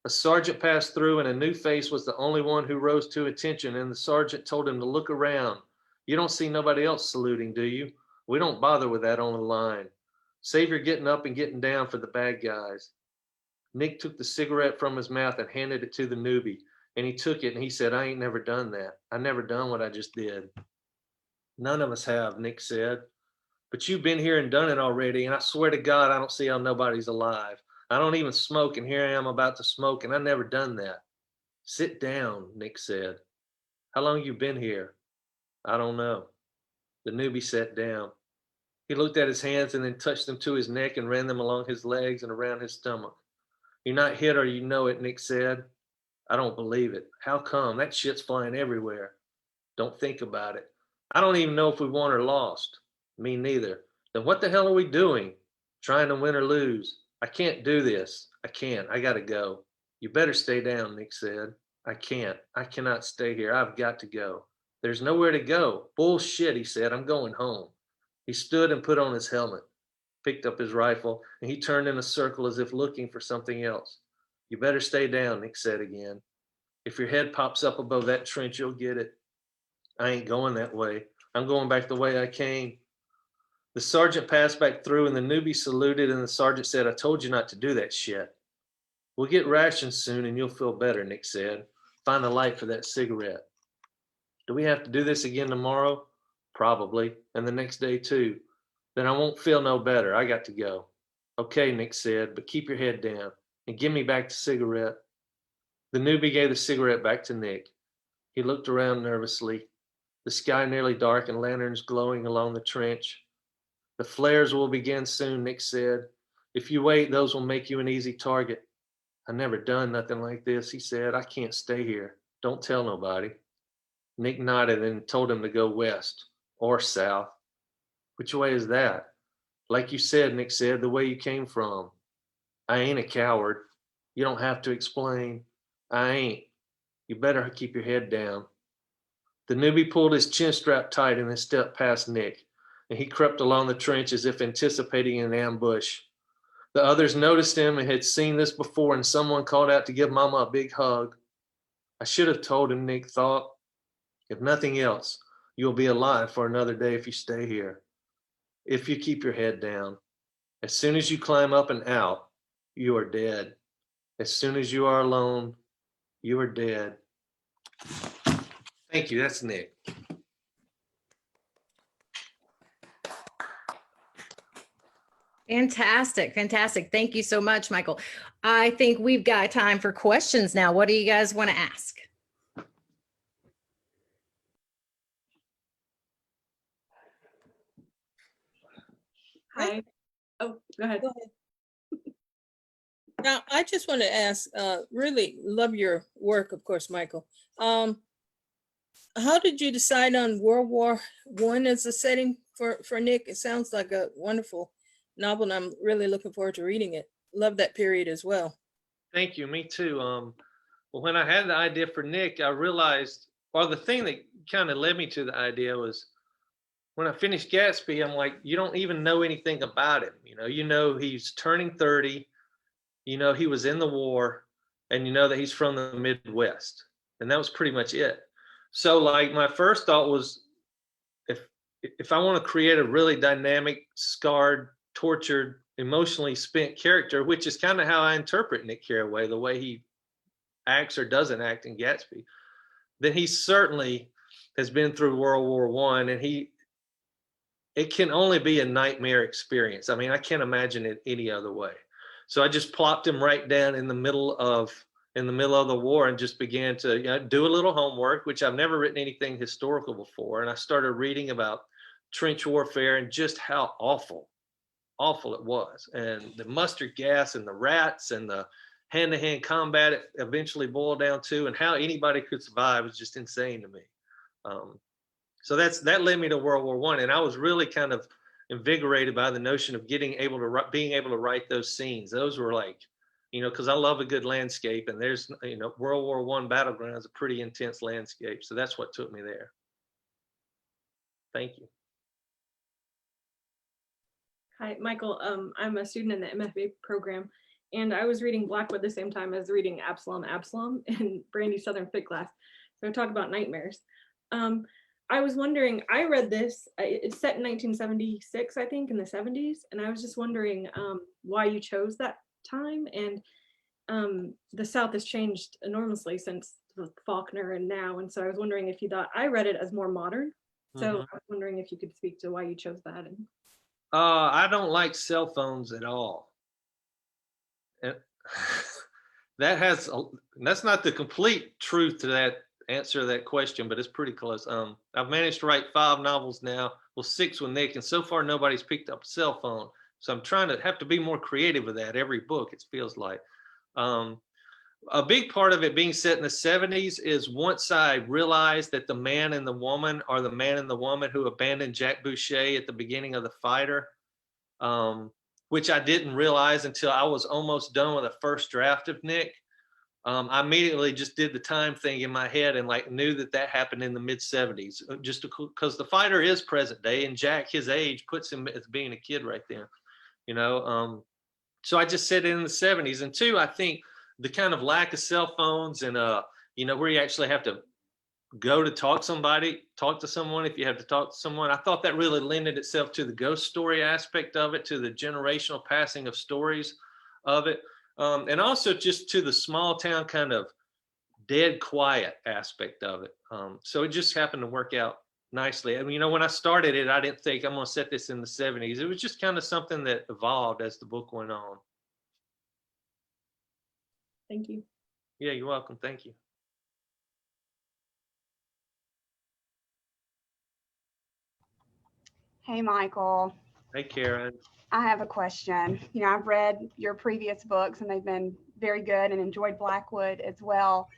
A sergeant passed through, and a new face was the only one who rose to attention, and the sergeant told him to look around. You don't see nobody else saluting, do you? We don't bother with that on the line. Save your getting up and getting down for the bad guys. Nick took the cigarette from his mouth and handed it to the newbie, and he took it and he said, I ain't never done that. I never done what I just did. None of us have, Nick said. But you've been here and done it already, and I swear to God, I don't see how nobody's alive. I don't even smoke, and here I am about to smoke, and I never done that. Sit down, Nick said. How long you been here? I don't know. The newbie sat down. He looked at his hands and then touched them to his neck and ran them along his legs and around his stomach. You're not hit or you know it, Nick said. I don't believe it. How come? That shit's flying everywhere. Don't think about it. I don't even know if we won or lost. Me neither. Then what the hell are we doing? Trying to win or lose? I can't do this. I can't. I gotta go. You better stay down, Nick said. I can't. I cannot stay here. I've got to go. There's nowhere to go. Bullshit, he said. I'm going home. He stood and put on his helmet, picked up his rifle, and he turned in a circle as if looking for something else. You better stay down, Nick said again. If your head pops up above that trench, you'll get it. I ain't going that way. I'm going back the way I came. The sergeant passed back through and the newbie saluted and the sergeant said, I told you not to do that shit. We'll get rations soon and you'll feel better, Nick said. Find a light for that cigarette. Do we have to do this again tomorrow? Probably. And the next day too. Then I won't feel no better. I got to go. Okay, Nick said, but keep your head down and give me back the cigarette. The newbie gave the cigarette back to Nick. He looked around nervously. The sky nearly dark and lanterns glowing along the trench. The flares will begin soon, Nick said. If you wait, those will make you an easy target. I never done nothing like this, he said. I can't stay here. Don't tell nobody. Nick nodded and told him to go west or south. Which way is that? Like you said, Nick said, the way you came from. I ain't a coward. You don't have to explain. I ain't. You better keep your head down. The newbie pulled his chin strap tight and then stepped past Nick, and he crept along the trench as if anticipating an ambush. The others noticed him and had seen this before, and someone called out to give Mama a big hug. I should have told him, Nick thought. If nothing else, you'll be alive for another day if you stay here. If you keep your head down. As soon as you climb up and out, you are dead. As soon as you are alone, you are dead. Thank you. That's Nick. Fantastic. Fantastic. Thank you so much, Michael. I think we've got time for questions now. What do you guys want to ask? Hi. Oh, go ahead. Now, I just want to ask, really love your work, of course, Michael. How did you decide on World War I as a setting for Nick? It sounds like a wonderful novel, and I'm really looking forward to reading it. Love that period as well. Thank you. Me too. Well, when I had the idea for Nick, I realized, well, the thing that kind of led me to the idea was when I finished Gatsby, I'm like, you don't even know anything about him. You know he's turning 30. You know he was in the war, and you know that he's from the Midwest, and that was pretty much it. So, like, my first thought was, if I want to create a really dynamic, scarred, tortured, emotionally spent character, which is kind of how I interpret Nick Carraway, the way he acts or doesn't act in Gatsby, then he certainly has been through World War I, and it can only be a nightmare experience. I mean, I can't imagine it any other way. So I just plopped him right down in the middle of the war and just began to do a little homework, which I've never written anything historical before. And I started reading about trench warfare and just how awful it was. And the mustard gas and the rats and the hand-to-hand combat it eventually boiled down to, and how anybody could survive was just insane to me. So that led me to World War I. And I was really kind of invigorated by the notion of being able to write those scenes. Those were like, because I love a good landscape, and there's, World War I battleground is a pretty intense landscape. So that's what took me there. Thank you. Hi, Michael. I'm a student in the MFA program, and I was reading Blackwood the same time as reading Absalom in Brandy's Southern Fit class. So I talk about nightmares. I was wondering, I read this, it's set in 1976, I think, in the 70s. And I was just wondering why you chose that time. And the South has changed enormously since Faulkner and now. And so I was wondering if you thought, I read it as more modern. So I was wondering if you could speak to why you chose that. And I don't like cell phones at all. And that's not the complete truth to that answer to that question, but it's pretty close. I've managed to write 5 novels now, well 6 with Nick, and so far nobody's picked up a cell phone. So I'm trying to have to be more creative with that every book, it feels like. A big part of it being set in the 70s is once I realized that the man and the woman are the man and the woman who abandoned Jack Boucher at the beginning of The Fighter, which I didn't realize until I was almost done with the first draft of Nick. I immediately just did the time thing in my head and like knew that happened in the mid 70s, just because The Fighter is present day and Jack, his age, puts him as being a kid right there, you know. So I just said it in the 70s. And 2, I think the kind of lack of cell phones and you know, where you actually have to go to talk to someone if you have to talk to someone. I thought that really lended itself to the ghost story aspect of it, to the generational passing of stories of it, and also just to the small town kind of dead quiet aspect of it. So it just happened to work out nicely. I mean, you know, when I started it, I didn't think I'm going to set this in the 70s. It was just kind of something that evolved as the book went on. thank you. Yeah, you're welcome. Thank you. Hey, Michael. Hey, Karen. I have a question. You know, I've read your previous books and they've been very good and enjoyed Blackwood as well.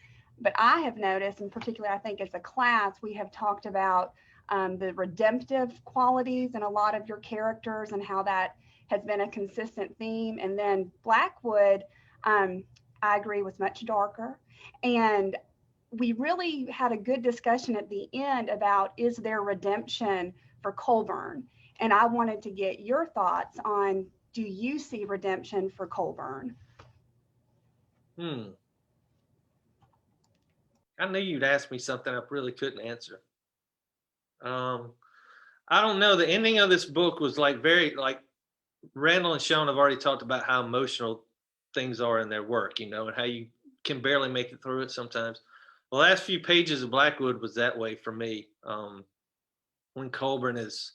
But I have noticed, and particularly I think as a class, we have talked about the redemptive qualities in a lot of your characters and how that has been a consistent theme. And then Blackwood, I agree, was much darker. And we really had a good discussion at the end about, is there redemption for Colburn? And I wanted to get your thoughts on, do you see redemption for Colburn? I knew you'd ask me something I really couldn't answer. I don't know. The ending of this book was like very, like Randall and Sean have already talked about how emotional things are in their work, you know, and how you can barely make it through it sometimes. The last few pages of Blackwood was that way for me. When Colburn is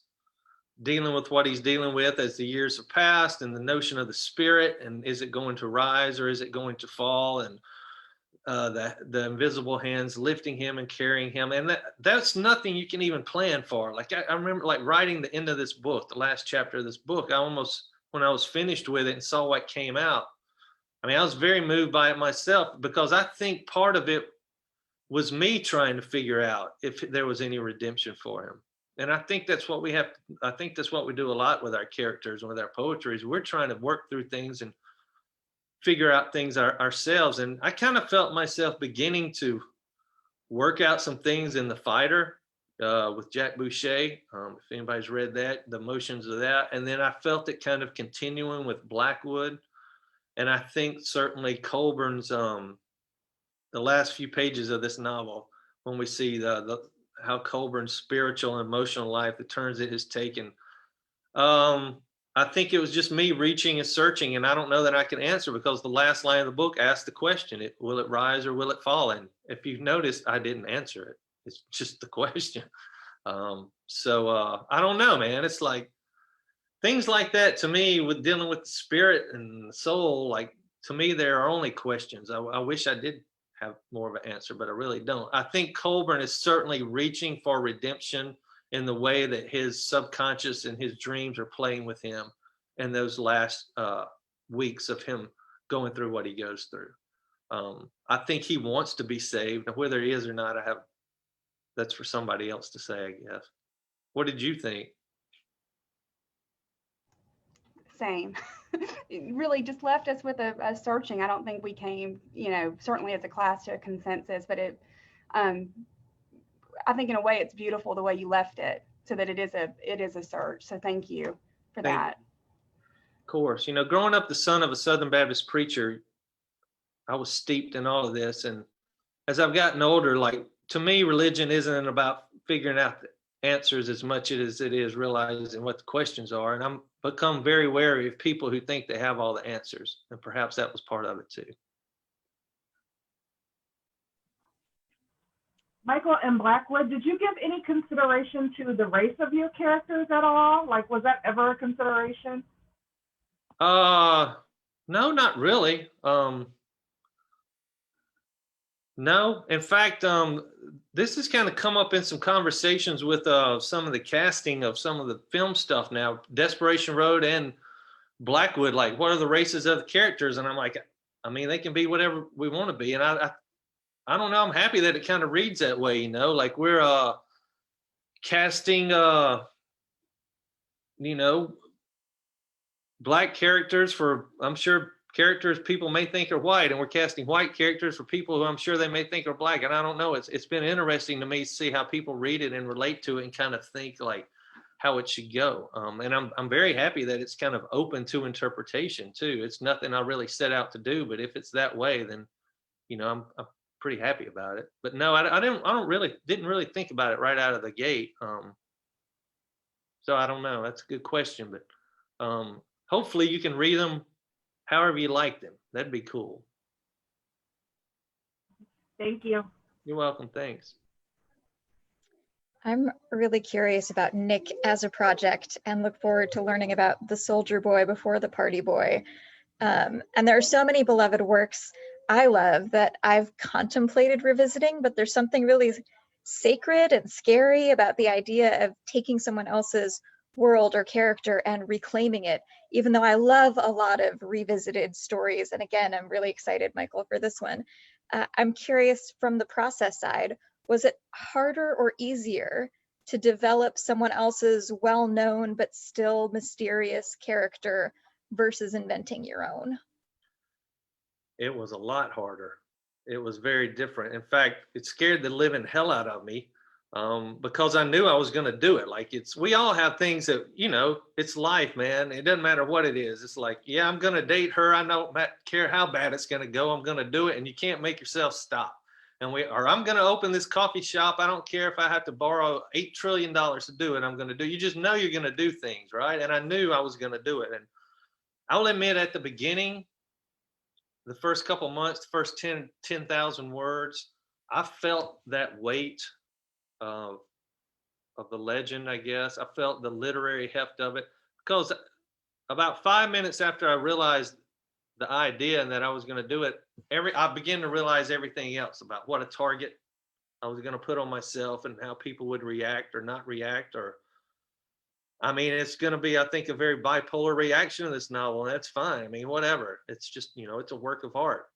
dealing with what he's dealing with as the years have passed, and the notion of the spirit, and is it going to rise or is it going to fall, and the invisible hands lifting him and carrying him, and that's nothing you can even plan for. Like I remember like writing the end of this book, the last chapter of this book, I almost, when I was finished with it and saw what came out, I mean, I was very moved by it myself, because I think part of it was me trying to figure out if there was any redemption for him. And I think that's what we have. I think that's what we do a lot with our characters and with our poetry, is we're trying to work through things and figure out things ourselves. And I kind of felt myself beginning to work out some things in The Fighter with Jack Boucher. If anybody's read that, the emotions of that. And then I felt it kind of continuing with Blackwood. And I think certainly Colburn's, the last few pages of this novel, when we see how Colburn's spiritual and emotional life, the turns it has taken. I think it was just me reaching and searching, and I don't know that I can answer, because the last line of the book asks the question, will it rise or will it fall? And if you've noticed, I didn't answer it. It's just the question. So I don't know, man. It's like things like that to me, with dealing with the spirit and the soul, like to me, there are only questions. I wish I did have more of an answer, but I really don't. I think Colburn is certainly reaching for redemption in the way that his subconscious and his dreams are playing with him in those last weeks of him going through what he goes through. I think he wants to be saved, and whether he is or not, that's for somebody else to say, I guess. What did you think? Same. It really just left us with a searching. I don't think we came, you know, certainly as a class, to a consensus, but it, I think in a way it's beautiful the way you left it, so that it is a search. So thank you for that. Of course, you know, growing up the son of a Southern Baptist preacher, I was steeped in all of this. And as I've gotten older, like to me, religion isn't about figuring out the answers as much as it is realizing what the questions are. And I'm become very wary of people who think they have all the answers. And perhaps that was part of it too. Michael, in Blackwood, did you give any consideration to the race of your characters at all? Like, was that ever a consideration? No, not really. No, in fact, this has kind of come up in some conversations with some of the casting of some of the film stuff now, Desperation Road and Blackwood. Like, what are the races of the characters? And I'm like, I mean, they can be whatever we want to be. And I don't know. I'm happy that it kind of reads that way, you know, like we're casting, you know, Black characters for, I'm sure, characters people may think are white, and we're casting white characters for people who I'm sure they may think are Black. And I don't know. It's been interesting to me to see how people read it and relate to it and kind of think like how it should go. And I'm very happy that it's kind of open to interpretation too. It's nothing I really set out to do, but if it's that way, then, you know, I'm pretty happy about it. But no, I didn't really think about it right out of the gate. So I don't know. That's a good question, but hopefully you can read them however you like them. That'd be cool. Thank you. You're welcome. Thanks. I'm really curious about Nick as a project and look forward to learning about the soldier boy before the party boy. And there are so many beloved works I love that I've contemplated revisiting, but there's something really sacred and scary about the idea of taking someone else's world or character and reclaiming it, even though I love a lot of revisited stories. And again, I'm really excited, Michael, for this one. I'm curious from the process side, was it harder or easier to develop someone else's well-known but still mysterious character versus inventing your own? It was a lot harder. It was very different. In fact, it scared the living hell out of me because I knew I was going to do it. Like we all have things that, you know, it's life, man. It doesn't matter what it is. It's like, yeah, I'm going to date her. I don't care how bad it's going to go. I'm going to do it. And you can't make yourself stop. Or I'm going to open this coffee shop. I don't care if I have to borrow $8 trillion to do it. I'm going to do. You just know you're going to do things, right? And I knew I was going to do it. And I'll admit at the beginning, the first couple months, the first 10,000 words, I felt that weight of the legend, I guess. I felt the literary heft of it because about 5 minutes after I realized the idea and that I was going to do it, I began to realize everything else about what a target I was going to put on myself and how people would react or not react. Or, I mean, it's going to be, I think, a very bipolar reaction to this novel, and that's fine. I mean, whatever. It's just, you know, it's a work of art.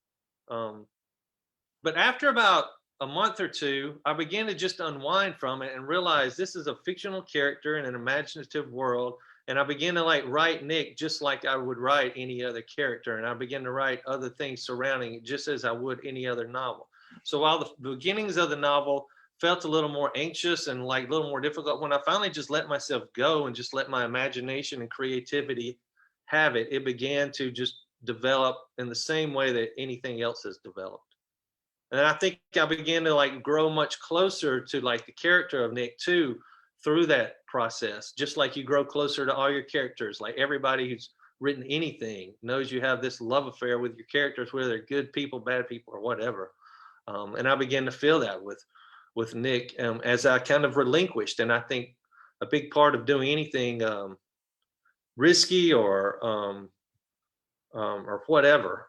But after about a month or two, I began to just unwind from it and realize this is a fictional character in an imaginative world. And I began to write Nick just like I would write any other character. And I began to write other things surrounding it just as I would any other novel. So while the beginnings of the novel felt a little more anxious and a little more difficult, when I finally just let myself go and just let my imagination and creativity have it, it began to just develop in the same way that anything else has developed. And I think I began to grow much closer to the character of Nick too, through that process, just like you grow closer to all your characters. Like everybody who's written anything knows you have this love affair with your characters, whether they're good people, bad people, or whatever. And I began to feel that with Nick as I kind of relinquished. And I think a big part of doing anything risky or whatever,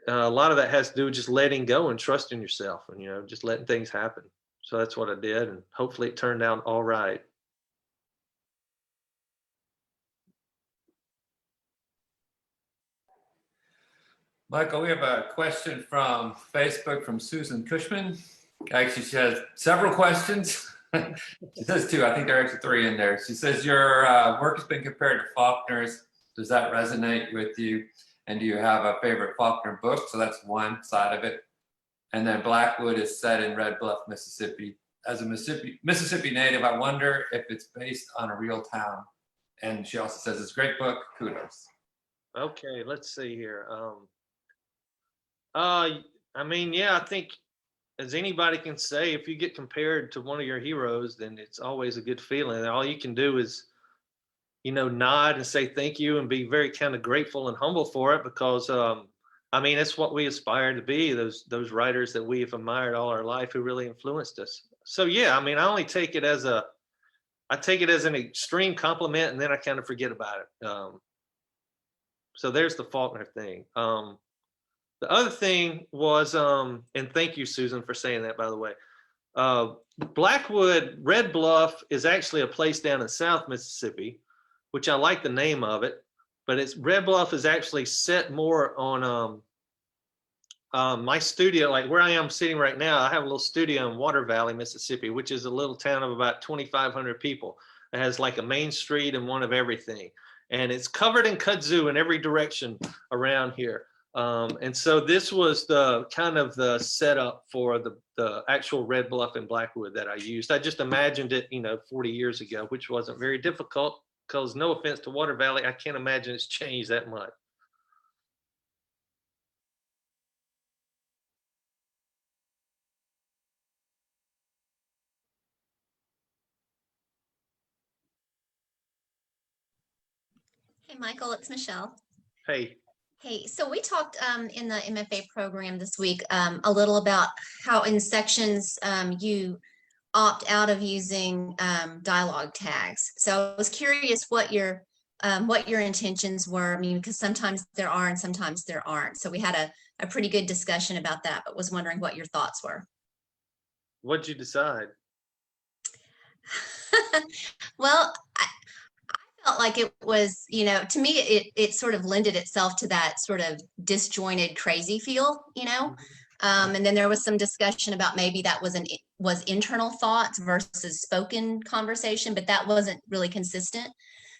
a lot of that has to do with just letting go and trusting yourself and, you know, just letting things happen. So that's what I did, and hopefully it turned out all right. Michael, we have a question from Facebook from Susan Cushman. Actually, she has several questions. She says two. I think there are actually three in there. She says, your work has been compared to Faulkner's. Does that resonate with you? And do you have a favorite Faulkner book? So that's one side of it. And then Blackwood is set in Red Bluff, Mississippi. As a Mississippi native, I wonder if it's based on a real town. And she also says it's a great book. Kudos. Okay, let's see here. I mean, yeah, I think as anybody can say, if you get compared to one of your heroes, then it's always a good feeling. All you can do is, you know, nod and say thank you and be very kind of grateful and humble for it, because I mean, it's what we aspire to be, those writers that we have admired all our life who really influenced us. So yeah, I mean, I only take it as an extreme compliment, and then I kind of forget about it. So there's the Faulkner thing. The other thing was, and thank you, Susan, for saying that, by the way. Blackwood, Red Bluff is actually a place down in South Mississippi, which I like the name of it, but Red Bluff is actually set more on my studio, like where I am sitting right now. I have a little studio in Water Valley, Mississippi, which is a little town of about 2,500 people. It has like a main street and one of everything. And it's covered in kudzu in every direction around here. And so this was the kind of the setup for the actual Red Bluff and Blackwood that I used. I just imagined it, 40 years ago, which wasn't very difficult, because no offense to Water Valley, I can't imagine it's changed that much. Hey, Michael, it's Michelle. Hey. Hey, so we talked in the MFA program this week a little about how in sections you opt out of using dialogue tags. So I was curious what your intentions were. I mean, because sometimes there are and sometimes there aren't. So we had a pretty good discussion about that, but was wondering what your thoughts were. What'd you decide? Well, I felt like it was, to me, it sort of lended itself to that sort of disjointed, crazy feel, and then there was some discussion about maybe that was internal thoughts versus spoken conversation, but that wasn't really consistent.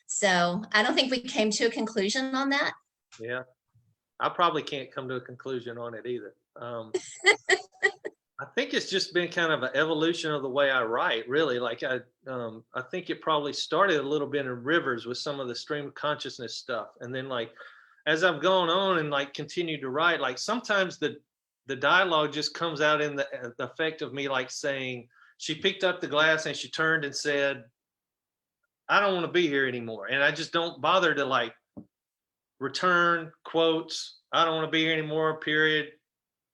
So I don't think we came to a conclusion on that. Yeah, I probably can't come to a conclusion on it either. I think it's just been kind of an evolution of the way I write, really. Like I think it probably started a little bit in Rivers with some of the stream of consciousness stuff. And then like, as I've gone on and like continued to write, like sometimes the dialogue just comes out in the effect of me like saying, she picked up the glass and she turned and said, I don't want to be here anymore. And I just don't bother to like return quotes. I don't want to be here anymore, period.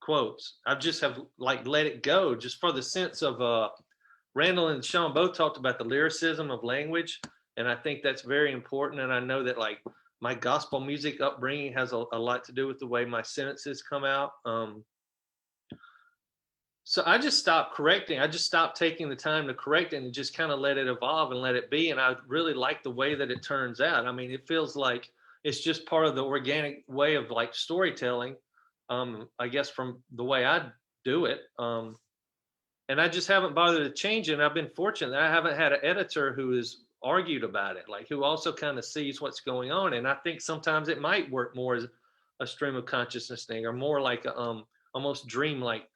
Quotes. I just have like let it go, just for the sense of Randall and Sean both talked about the lyricism of language, and I think that's very important. And I know that like my gospel music upbringing has a lot to do with the way my sentences come out. So I just stopped correcting. I just stopped taking the time to correct it and just kind of let it evolve and let it be. And I really like the way that it turns out. I mean, it feels like it's just part of the organic way of like storytelling. I guess from the way I do it. And I just haven't bothered to change it. And I've been fortunate that I haven't had an editor who has argued about it, like who also kind of sees what's going on. And I think sometimes it might work more as a stream of consciousness thing, or more like a almost dreamlike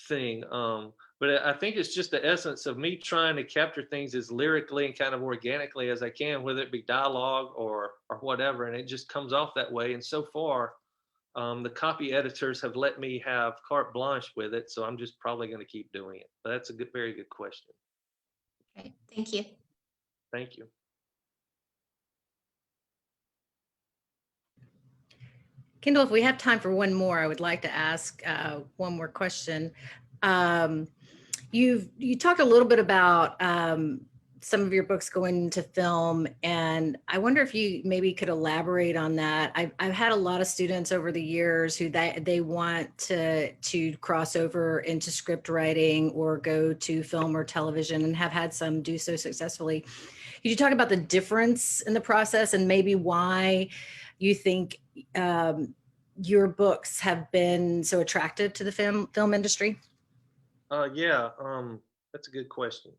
thing. But I think it's just the essence of me trying to capture things as lyrically and kind of organically as I can, whether it be dialogue or whatever. And it just comes off that way. And so far, the copy editors have let me have carte blanche with it, so I'm just probably going to keep doing it. But that's a very good question. Okay, thank you. Thank you. Kendall, if we have time for one more, I would like to ask one more question. You talked a little bit about some of your books going into film, and I wonder if you maybe could elaborate on that. I've had a lot of students over the years who they want to cross over into script writing or go to film or television, and have had some do so successfully. Could you talk about the difference in the process and maybe why you think your books have been so attractive to the film industry? Yeah, that's a good question.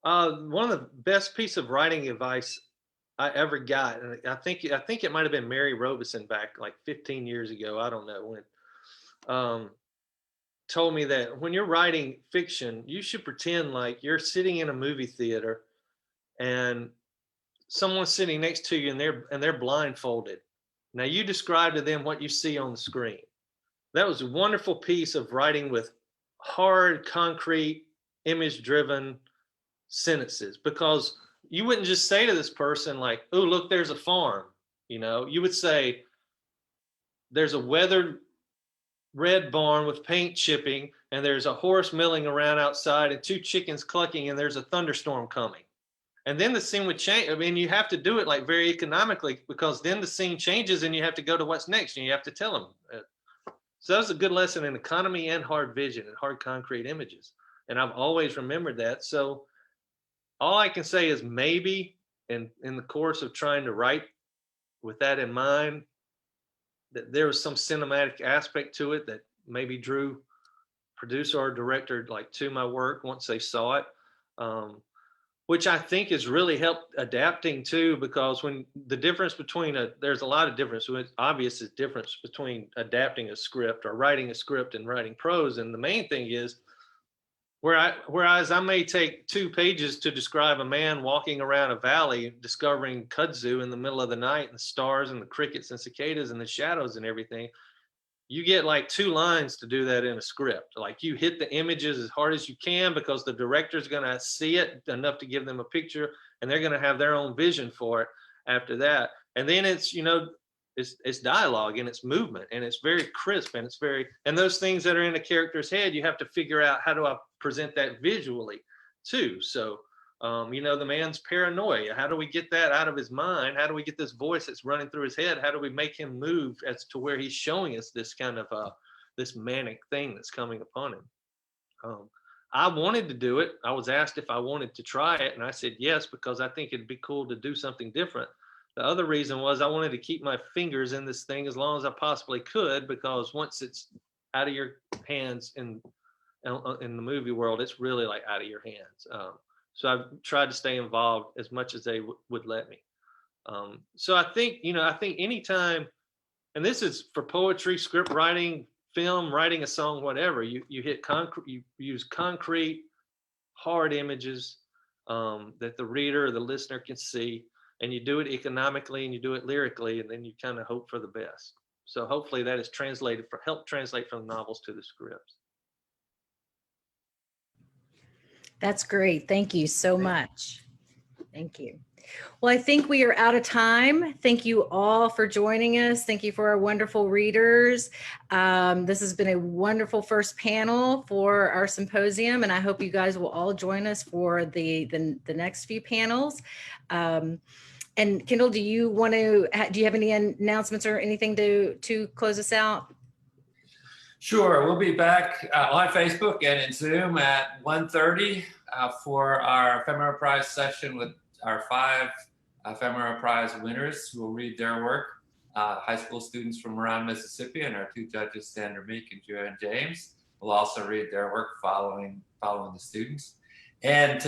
One of the best piece of writing advice I ever got, and I think it might have been Mary Robeson back like 15 years ago, I don't know when, told me that when you're writing fiction, you should pretend like you're sitting in a movie theater and someone's sitting next to you and they're blindfolded. Now you describe to them what you see on the screen. That was a wonderful piece of writing with hard, concrete, image-driven sentences, because you wouldn't just say to this person like, oh, look, there's a farm. You would say, there's a weathered red barn with paint chipping, and there's a horse milling around outside and 2 chickens clucking, and there's a thunderstorm coming. And then the scene would change. I mean, you have to do it like very economically, because then the scene changes and you have to go to what's next and you have to tell them. So that was a good lesson in economy and hard vision and hard concrete images. And I've always remembered that. So all I can say is maybe in the course of trying to write with that in mind, that there was some cinematic aspect to it that maybe drew producer or director like to my work once they saw it, which I think has really helped adapting too, because when the difference between there's a lot of difference. Obvious is difference between adapting a script or writing a script and writing prose. And the main thing is, whereas I may take 2 pages to describe a man walking around a valley, discovering kudzu in the middle of the night, and the stars and the crickets and cicadas and the shadows and everything, you get like 2 lines to do that in a script. Like you hit the images as hard as you can, because the director's going to see it enough to give them a picture, and they're going to have their own vision for it after that. And then it's, it's dialogue and it's movement, and it's very crisp, and and those things that are in a character's head, you have to figure out, how do I present that visually too? So, the man's paranoia. How do we get that out of his mind? How do we get this voice that's running through his head? How do we make him move as to where he's showing us this kind of, this manic thing that's coming upon him? I wanted to do it. I was asked if I wanted to try it, and I said yes, because I think it'd be cool to do something different. The other reason was I wanted to keep my fingers in this thing as long as I possibly could, because once it's out of your hands in the movie world, it's really like out of your hands. So I've tried to stay involved as much as they would let me. So I think anytime, and this is for poetry, script writing, film, writing a song, whatever, you hit concrete, you use concrete, hard images that the reader or the listener can see. And you do it economically and you do it lyrically, and then you kind of hope for the best. So hopefully that is help translate from the novels to the scripts. That's great. Thank you so much. Thank you. Well, I think we are out of time. Thank you all for joining us. Thank you for our wonderful readers. This has been a wonderful first panel for our symposium, and I hope you guys will all join us for the next few panels. And Kendall, do you have any announcements or anything to close us out? Sure, we'll be back on Facebook and in Zoom at 1:30 for our Ephemera Prize session with our 5 Ephemera Prize winners who will read their work, high school students from around Mississippi, and our 2 judges, Sandra Meek and Joanne James, will also read their work following the students. And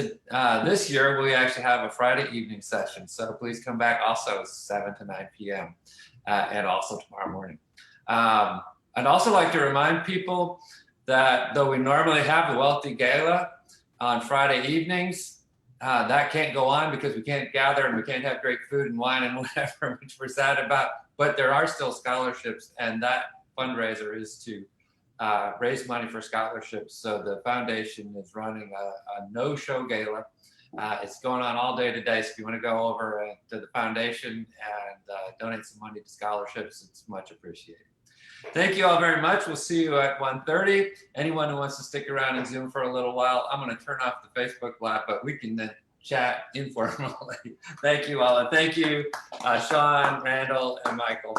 this year, we actually have a Friday evening session, so please come back also 7 to 9 p.m. And also tomorrow morning. I'd also like to remind people that though we normally have the Welty Gala on Friday evenings, that can't go on because we can't gather and we can't have great food and wine and whatever, which we're sad about, but there are still scholarships, and that fundraiser is to raise money for scholarships. So the foundation is running a no-show gala. It's going on all day today, so if you want to go over to the foundation and donate some money to scholarships, it's much appreciated. Thank you all very much. We'll see you at 1:30. Anyone who wants to stick around and Zoom for a little while, I'm going to turn off the Facebook Live, but we can then chat informally. Thank you all, and thank you, Sean, Randall, and Michael.